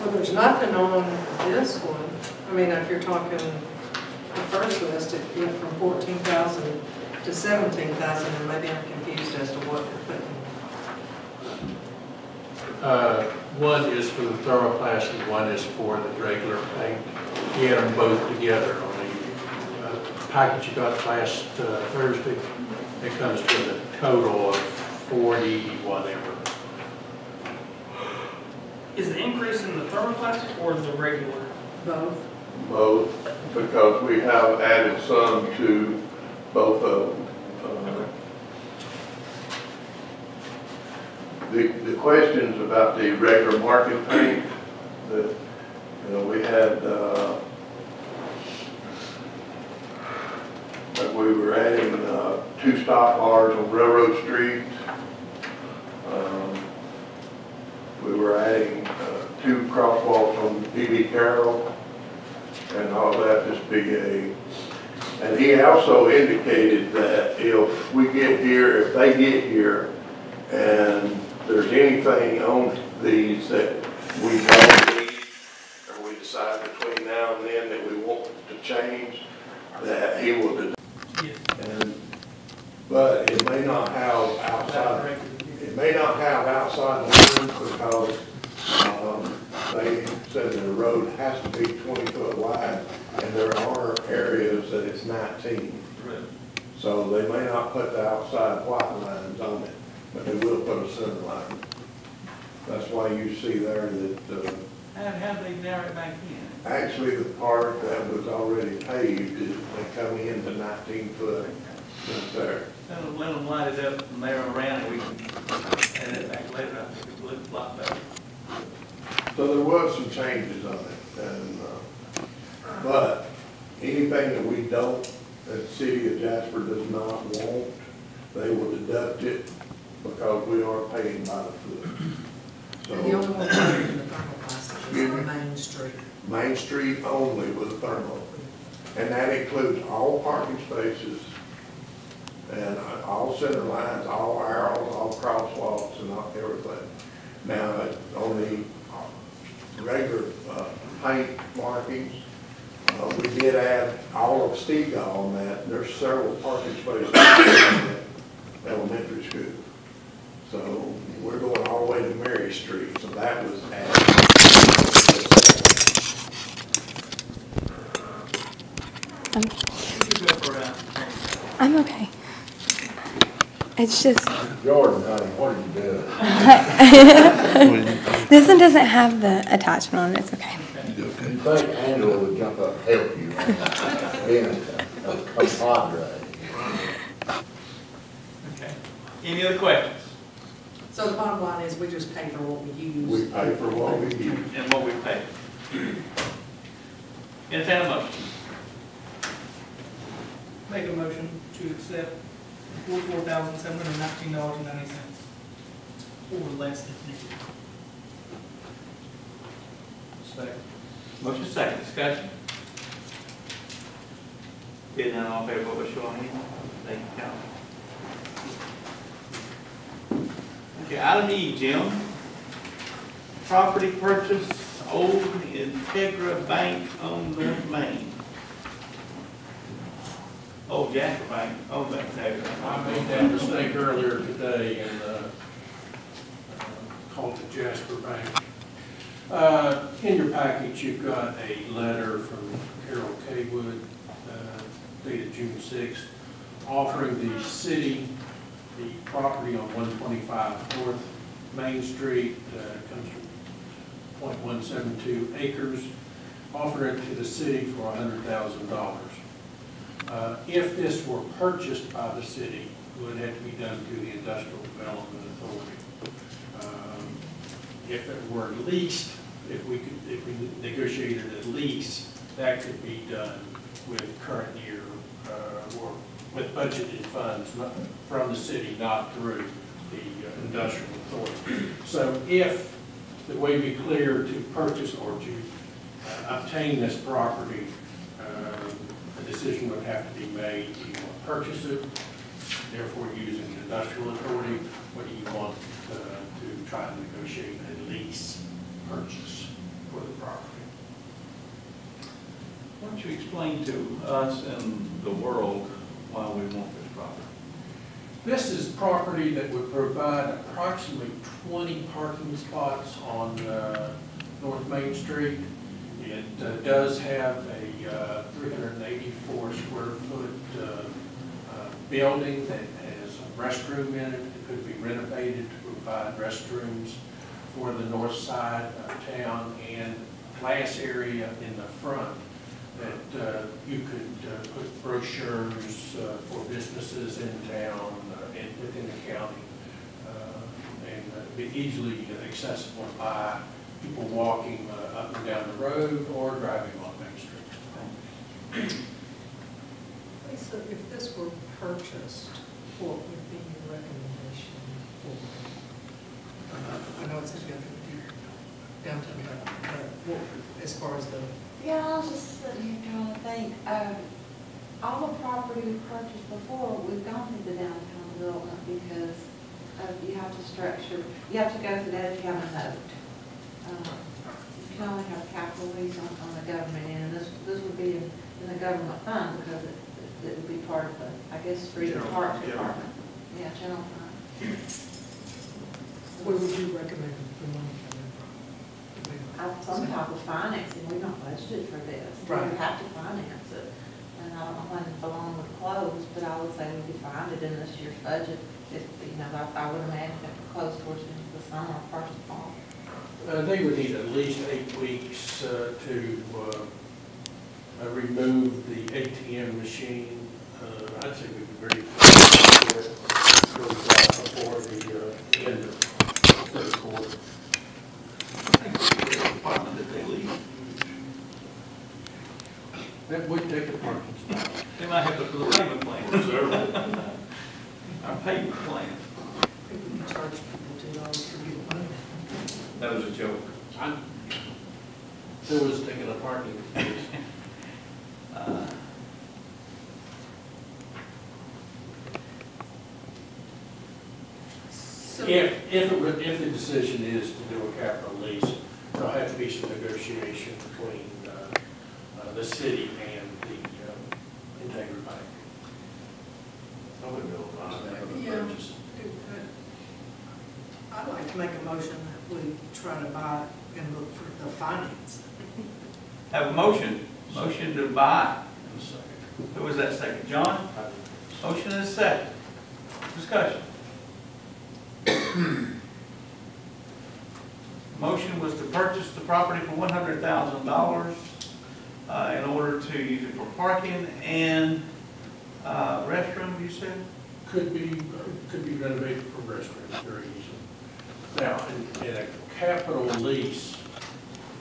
Well, there's nothing on this one. I mean, if you're talking the first list, it went from 14,000 to 17,000, and maybe I'm confused as to what they're putting. One is for the thermoplastic, one is for the regular paint. He had them both together on the package you got last Thursday. It comes with a total of 40 whatever. Is the increase in the thermoplastic or the regular? Both. Both, because we have added some to both of them. The questions about the regular market paint, that, we had, like we were adding 2 stop bars on Railroad Street. We were adding 2 crosswalks on D.B. Carroll, and all that just be and he also indicated that if we get here, if they get here, and there's anything on these that we don't need, or we decide between now and then that we want to change, that he will do. But it may not have outside. It may not have outside lines because they said that the road has to be 20 foot wide, and there are areas that it's 19. So they may not put the outside white lines on it, but they will put a center line. That's why you see there that. How do they narrow it back in? Actually, the part that was already paved is they come into 19 foot right there. Let them light it up and narrow around, and we can add it back later. I think it looks a lot better. So there was some changes on it, and but anything that we don't, that the city of Jasper does not want, they will deduct it because we are paying by the foot. So The only one in the thermoplastic is the Main Street. Main Street only with thermal, and that includes all parking spaces and all center lines, all arrows, all crosswalks, and all, everything. Now, on the regular paint markings, we did add all of Stegall on that. There's several parking spaces in elementary school. So we're going all the way to Mary Street, so that was added. I'm okay. It's just... Jordan, honey, what are you doing? This one doesn't have the attachment on it. It's okay. You think Angela would jump up and help you, being a compadre? Okay. Any other questions? So the bottom line is we just pay for what we use. We pay for what we use. And what we pay. Entertain a motion. Make a motion to accept $44,719.90 or less than needed. Second. Motion second, discussion. Being none, all in favor, vote by show of hands. Thank you, council. Okay, item E, Jim. Property purchase, old Entegra Bank on North Main. Oh, Jasper Bank, oh, Entegra. I made that mistake earlier today and called it Jasper Bank. In your package, you've got a letter from Carol Kaywood, dated June 6th, offering the city the property on 125 North Main Street, comes from 0.172 acres, offering it to the city for $100,000. If this were purchased by the city, it would have to be done through the Industrial Development Authority. If it were leased, if we negotiated a lease, that could be done with current year or with budgeted funds from the city, not through the Industrial Authority. So if the way we clear to purchase or to obtain this property, a decision would have to be made. Do you want to purchase it, therefore using the Industrial Authority, or do you want to try to negotiate a lease purchase for the property? Why don't you explain to us and the world why we want this property? This is property that would provide approximately 20 parking spots on North Main Street. It does have a 384 square foot building that has a restroom in it. It could be renovated to provide restrooms for the north side of town, and glass area in the front that you could put brochures for businesses in town and within the county, and be easily accessible by people walking up and down the road or driving on Main Street. Lisa, if this were purchased, what would be your recommendation for, I know it's a different downtown, but what, as far as the... Yeah, I was just sitting here trying to think. All the property we purchased before, we've gone through the downtown development because you have to structure, you have to go through that if you have a note. You can only have capital lease on the government end, and this would be in the government fund because it would be part of the, I guess, street and parks department. Yeah, general fund. Where would you recommend the money coming from? Some type of financing, we've not budgeted for this. Right. We would have to finance it. And I don't know when the loan would close, but I would say we could find it in this year's budget. If, you know, I would imagine it would close towards the end of the summer or first of fall. They would need at least 8 weeks to remove the ATM machine. I'd say we'd be very close before the end of the third quarter. I think it's the department that they leave. That would take a parking spot. They might have to put a payment plan. Our payment plan. People you charge people $2 for you to money. That was a joke. There was taking a parking space. If the decision is to do a capital lease, there'll have to be some negotiation between the city and the Entegra Bank. I wouldn't know if I have Yeah. a purchase. I'd like to make a motion that we try to buy and look for the finance. Have a motion to buy. Who was that second? John? Motion and a second. Discussion. Motion was to purchase the property for $100,000 in order to use it for parking and restroom, you said? Could be renovated for restrooms very easily. Now, in a capital lease,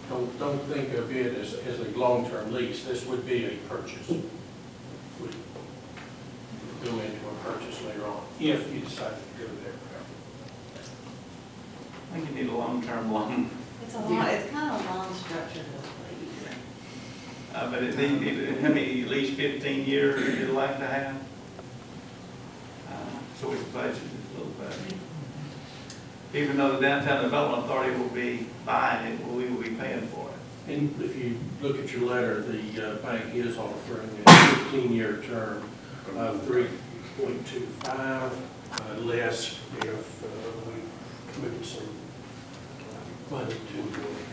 don't think of it as a long-term lease. This would be a purchase. Would go into a purchase later on if you decide to go there. I think you need a long-term loan. It's a long, it's kind of a long structure to leave. But it need, how many, at least 15 years you'd like to have? So we budgeted a little bit. Even though the Downtown Development Authority will be buying it, we will be paying for it. And if you look at your letter, the bank is offering a 15-year term of 3.25, less if we commit some money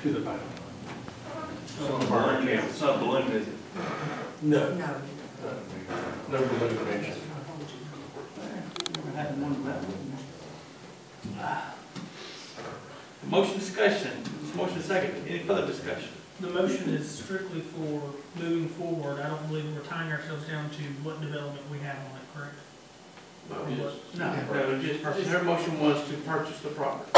to the bank. It's not balloon, is it? No. No. No balloon mentioned. Motion discussion, motion second, any further discussion? The motion is strictly for moving forward. I don't believe we're tying ourselves down to what development we have on it, correct? No, just, her motion was to purchase the property.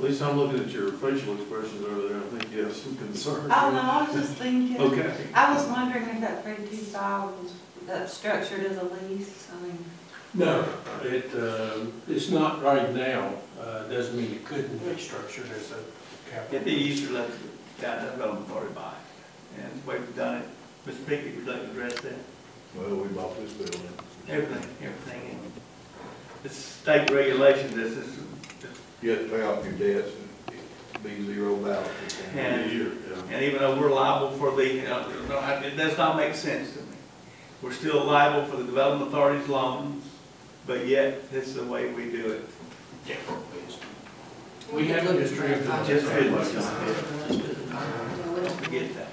Lisa, I'm looking at your facial expressions over there, I think you have some concern. Oh, no, I was just thinking. Okay. I was wondering if that 325 was structured as a lease, I mean. No, it's not right now. Doesn't mean it couldn't be structured as a capital. It'd be easier to let the Downtown Development Authority buy it. And the way we've done it, Mr. Pickett, would you like to address that? Well, we bought this building. Everything. It's state regulations, this is. You have to pay off your debts and be zero balance. And even though we're liable for the, it does not make sense to me. We're still liable for the Development Authority's loans, but yet this is the way we do it. We have a history of Just forget that.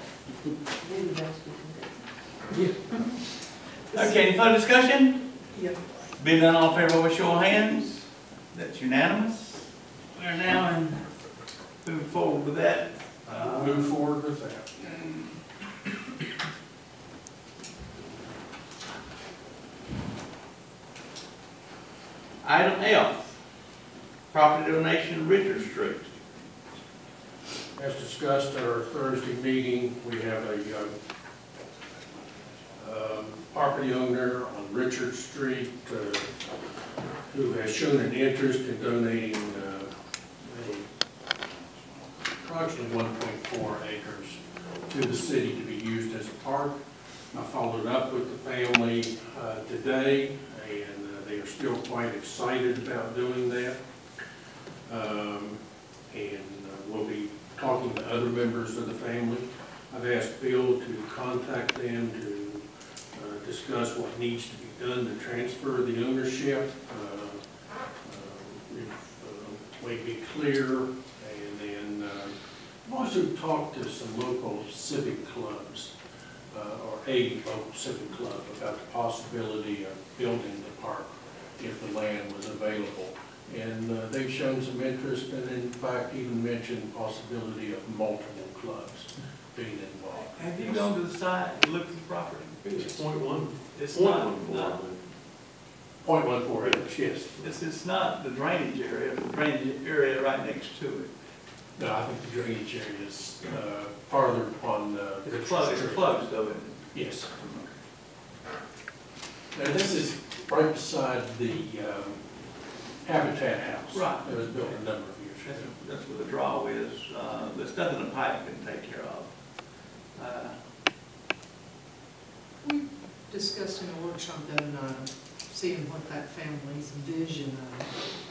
Okay, any further discussion? Yep. Being done, all in favor, with show of hands. That's unanimous. We are now moving forward with that. Move forward with that. Item F, property donation, Richard Street. As discussed at our Thursday meeting, we have a property owner on Richard Street who has shown an interest in donating approximately 1.4 acres to the city to be used as a park. I followed up with the family today, and they are still quite excited about doing that. And we'll be talking to other members of the family. I've asked Bill to contact them to discuss what needs to be done to transfer the ownership. May be clear, and then I've also talked to some local civic clubs, or a local civic club, about the possibility of building the park if the land was available. And they've shown some interest, and in fact even mentioned the possibility of multiple clubs being involved. Have you gone to the site and looked at the property? It's 0.1. It's not 0.14 acres, yes. It's not the drainage area, the drainage area right next to it. No, I think the drainage area is farther on It's close, though, isn't it? Yes. Now this is right beside the Habitat House. Right. It was built a number of years ago. That's what the draw is. There's nothing a pipe can take care of. We discussed in a workshop the other night, seeing what that family's vision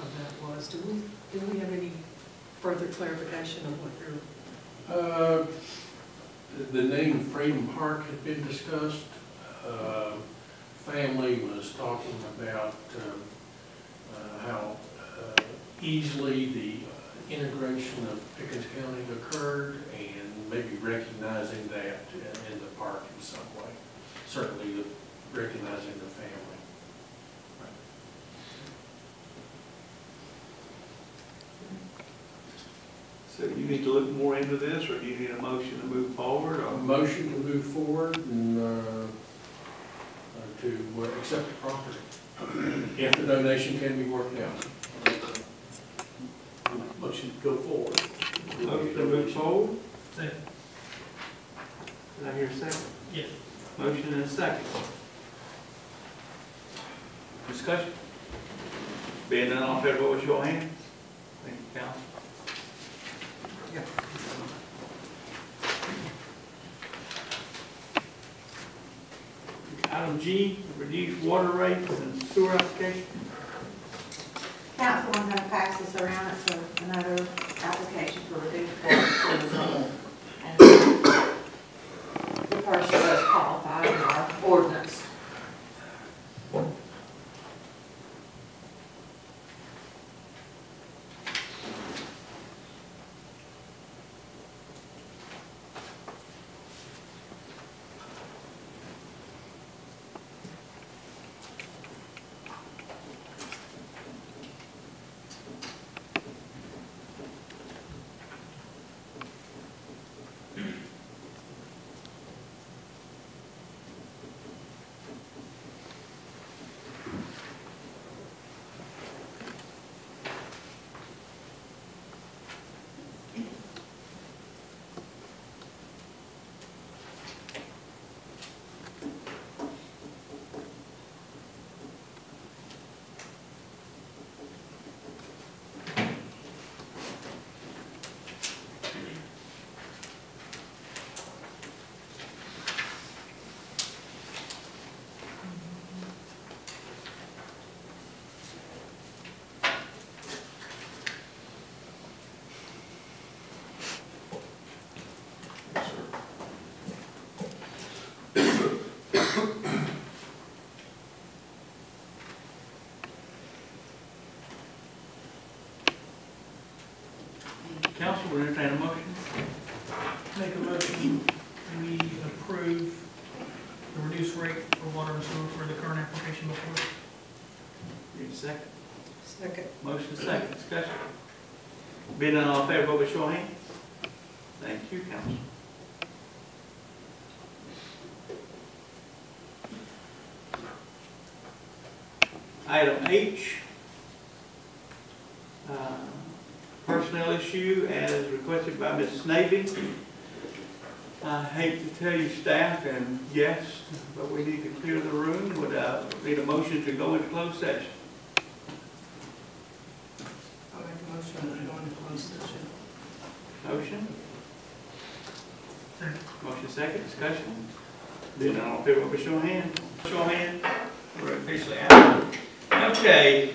of that was. Do we have any further clarification of what they're? The name Freedom Park had been discussed. Family was talking about how easily the integration of Pickett County occurred, and maybe recognizing that in the park in some way. Certainly recognizing the family. So you need to look more into this, or do you need a motion to move forward? Or? A motion to move forward and to accept the property if the donation can be worked out. Motion to go forward. Motion to move forward? Second. Did I hear a second? Yes. Motion and a second. Discussion? Being done, all in favor, with your hands. Thank you, council. Item G, reduce water rates and sewer application. Council, I'm going to pass this around. It's another application for reduced water tourism. And the person does qualify in our ordinance. Council will entertain a motion. Make a motion, we approve the reduced rate for water and sewer for the current application before us. Need a second? Second. Motion second, discussion. Being none, all in favor, vote by show of hands. Thank you, Council. Item H, personnel issue as requested by Ms. Snavy. I hate to tell you, staff, and yes, but we need to clear the room. Would need a motion to go into closed session. I'll make a motion to go into closed session. Motion? Motion second, discussion. Being none, all in favor, vote by show of hands. Show of hands. We're officially out. Okay.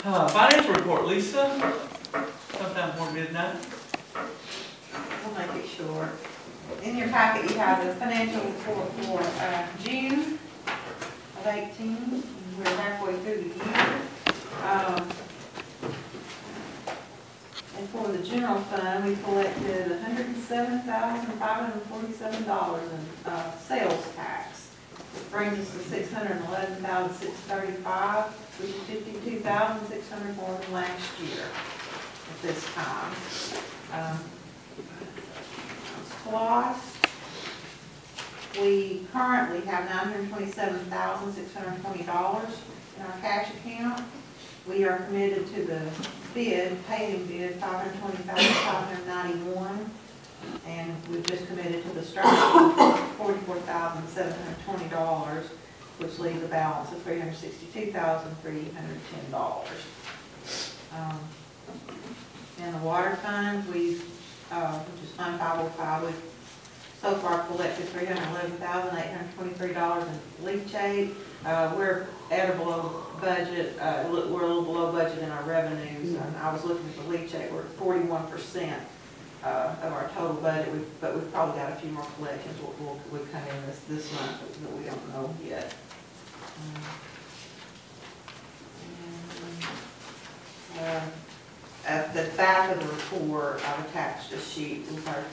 Financial report, Lisa. Sometime before midnight. We'll make it short. In your packet, you have the financial report for June of 18. We're halfway through the year. And for the general fund, we collected $107,547 in sales tax. It brings us to $611,635, which is $52,600 more than last year at this time. Cost, we currently have $927,620 in our cash account. We are committed to the paving bid, $520,591, and we've just committed to the striping, $44,720, which leaves a balance of $362,310. In the water fund, we've which is Fund 505, we've so far collected $311,823 in leachate. We're at or below budget. We're a little below budget in our revenues. And I was looking at the leachate. We're at 41% of our total budget. But we've probably got a few more collections will come in this month that we don't know yet. At the back of the report, I've attached a sheet with our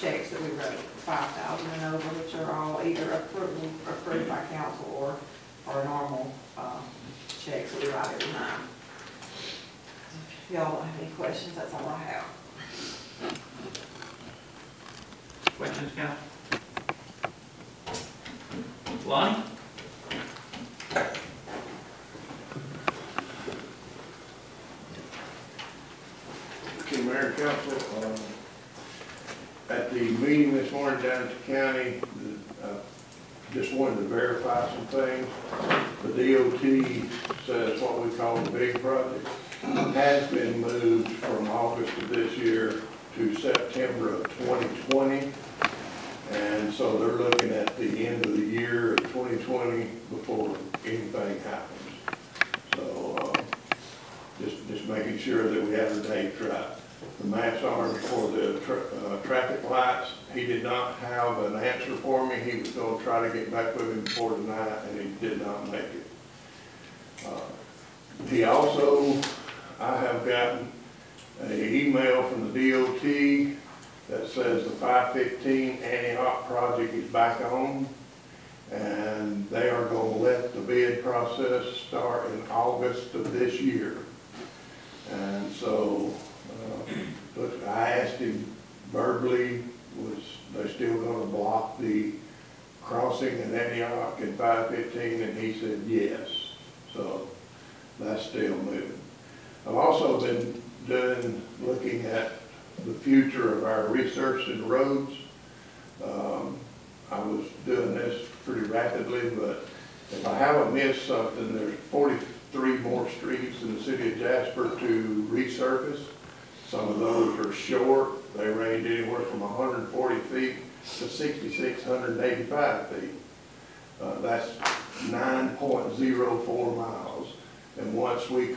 checks that we wrote, 5,000 and over, which are all either approved by council or normal checks that we write every time. If y'all don't have any questions, that's all I have. Questions, council? Lonnie? Okay, Mayor and Council, at the meeting this morning down at the county, just wanted to verify some things. The DOT says what we call the big project, has been moved from August of this year to September of 2020. And so they're looking at the end of the year of 2020 before anything happens. So just making sure that we have the dates right. The match arms for the traffic lights, he did not have an answer for me. He was going to try to get back with him before tonight, and he did not make it. He also, I have gotten an email from the DOT that says the 515 Antioch project is back on, and they are going to let the bid process start in August of this year. And so I asked him verbally, was they still going to block the crossing in Antioch in 515, and he said yes. So that's still moving. I've also been looking at the future of our resurfacing roads. I was doing this pretty rapidly, but if I haven't missed something, there's 43 more streets in the city of Jasper to resurface. Some of those are short. They range anywhere from 140 feet to 6,685 feet. That's 9.04 miles. And once we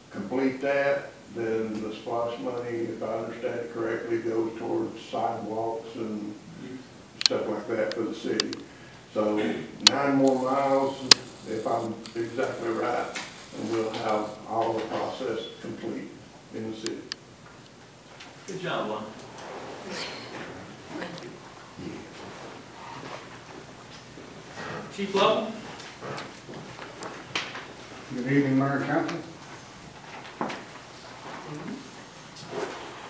complete that, then the SPLOST money, if I understand it correctly, goes towards sidewalks and stuff like that for the city. So 9 more miles, if I'm exactly right, and we'll have all the process complete in the city. Good job, Lon. Chief Lovell. Good evening, Mayor and Council.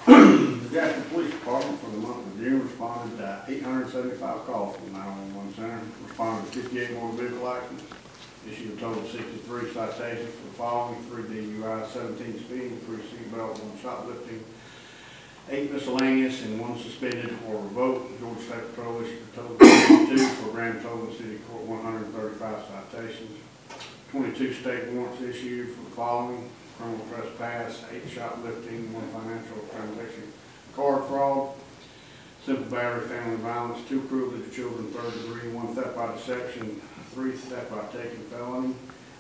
The Jasper Police Department for the month of June responded to 875 calls from the 911 center, responded to 58 more vehicle accidents, issued a total of 63 citations for the following: 3 DUI, 17 speeding, 3 seatbelt, 1 shoplifting, 8 miscellaneous, and 1 suspended or revoked. Georgia State Patrol issued a total of 22 for a grand total in City Court 135 citations. 22 state warrants issued for the following: criminal trespass, 8 shoplifting, 1 financial transaction card fraud, simple battery, family violence, 2 cruelty to children, 3rd degree, 1 theft by deception, 3 theft by taking felony,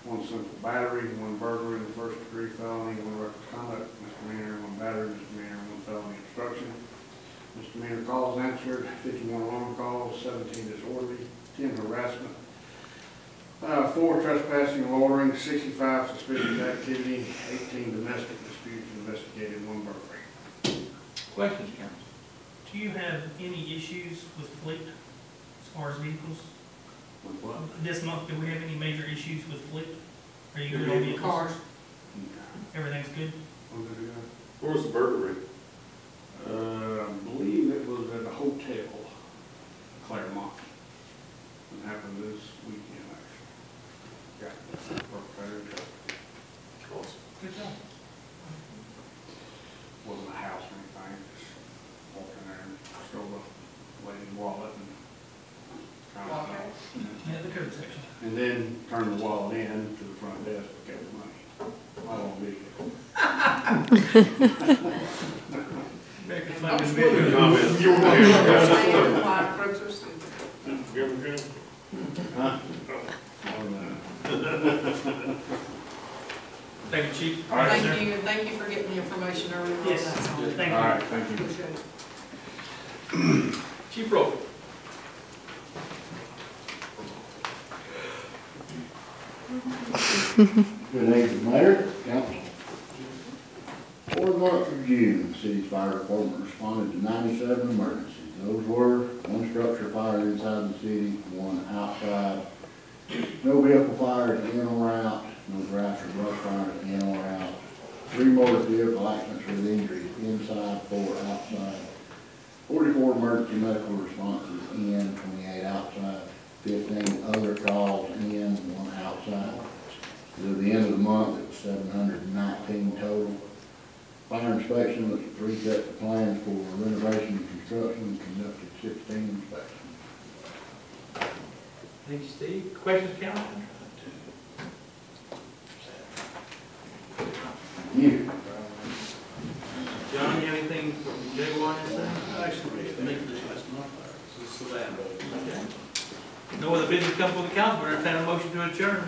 1 simple battery, 1 burglary in the 1st degree felony, 1 reckless conduct misdemeanor, 1 battery misdemeanor, 1 felony obstruction. Misdemeanor calls answered, 51 alarm calls, 17 disorderly, 10 harassment, 4 trespassing and loitering, 65 suspicious activity, 18 domestic disputes investigated, 1 burglary. Questions, Council? Do you have any issues with fleet as far as vehicles? With what? This month, do we have any major issues with fleet? Are you good on vehicles? Cars? Everything's good? Where was the burglary? I believe it was at a hotel, Claremont. It happened this weekend, actually. Yeah, Awesome. Good job. Wasn't a house or anything, just walked in there and stole a lady's wallet and kind of, Yeah, the code section. and then turned the wallet in to the front desk and kept the money. I won't be here. Huh? Thank you, Chief. All right, Thank you, and thank you for getting the information earlier on that. Yes, thank you. All right, thank you. Appreciate it. Chief Rowe. Good evening, Mayor, Council. For the month of June, the city's fire department responded to 97 emergencies. Those were 1 structure fire inside the city, 1 outside, no vehicle fires in or out, no grass or brush fires in or out, 3 motor vehicle accidents with injuries inside, 4 outside, 44 emergency medical responses in, 28 outside, 15 other calls in, 1 outside. At the end of the month, it was 719 total. Fire inspection was 3 sets of plans for renovation and construction, conducted 16 inspections. Thank you, Steve. Questions, Council? year. John, you have anything from Jay Water to say? Actually, make this last month, so that. Okay. No other business come before the council, we're entertaining a motion to adjourn.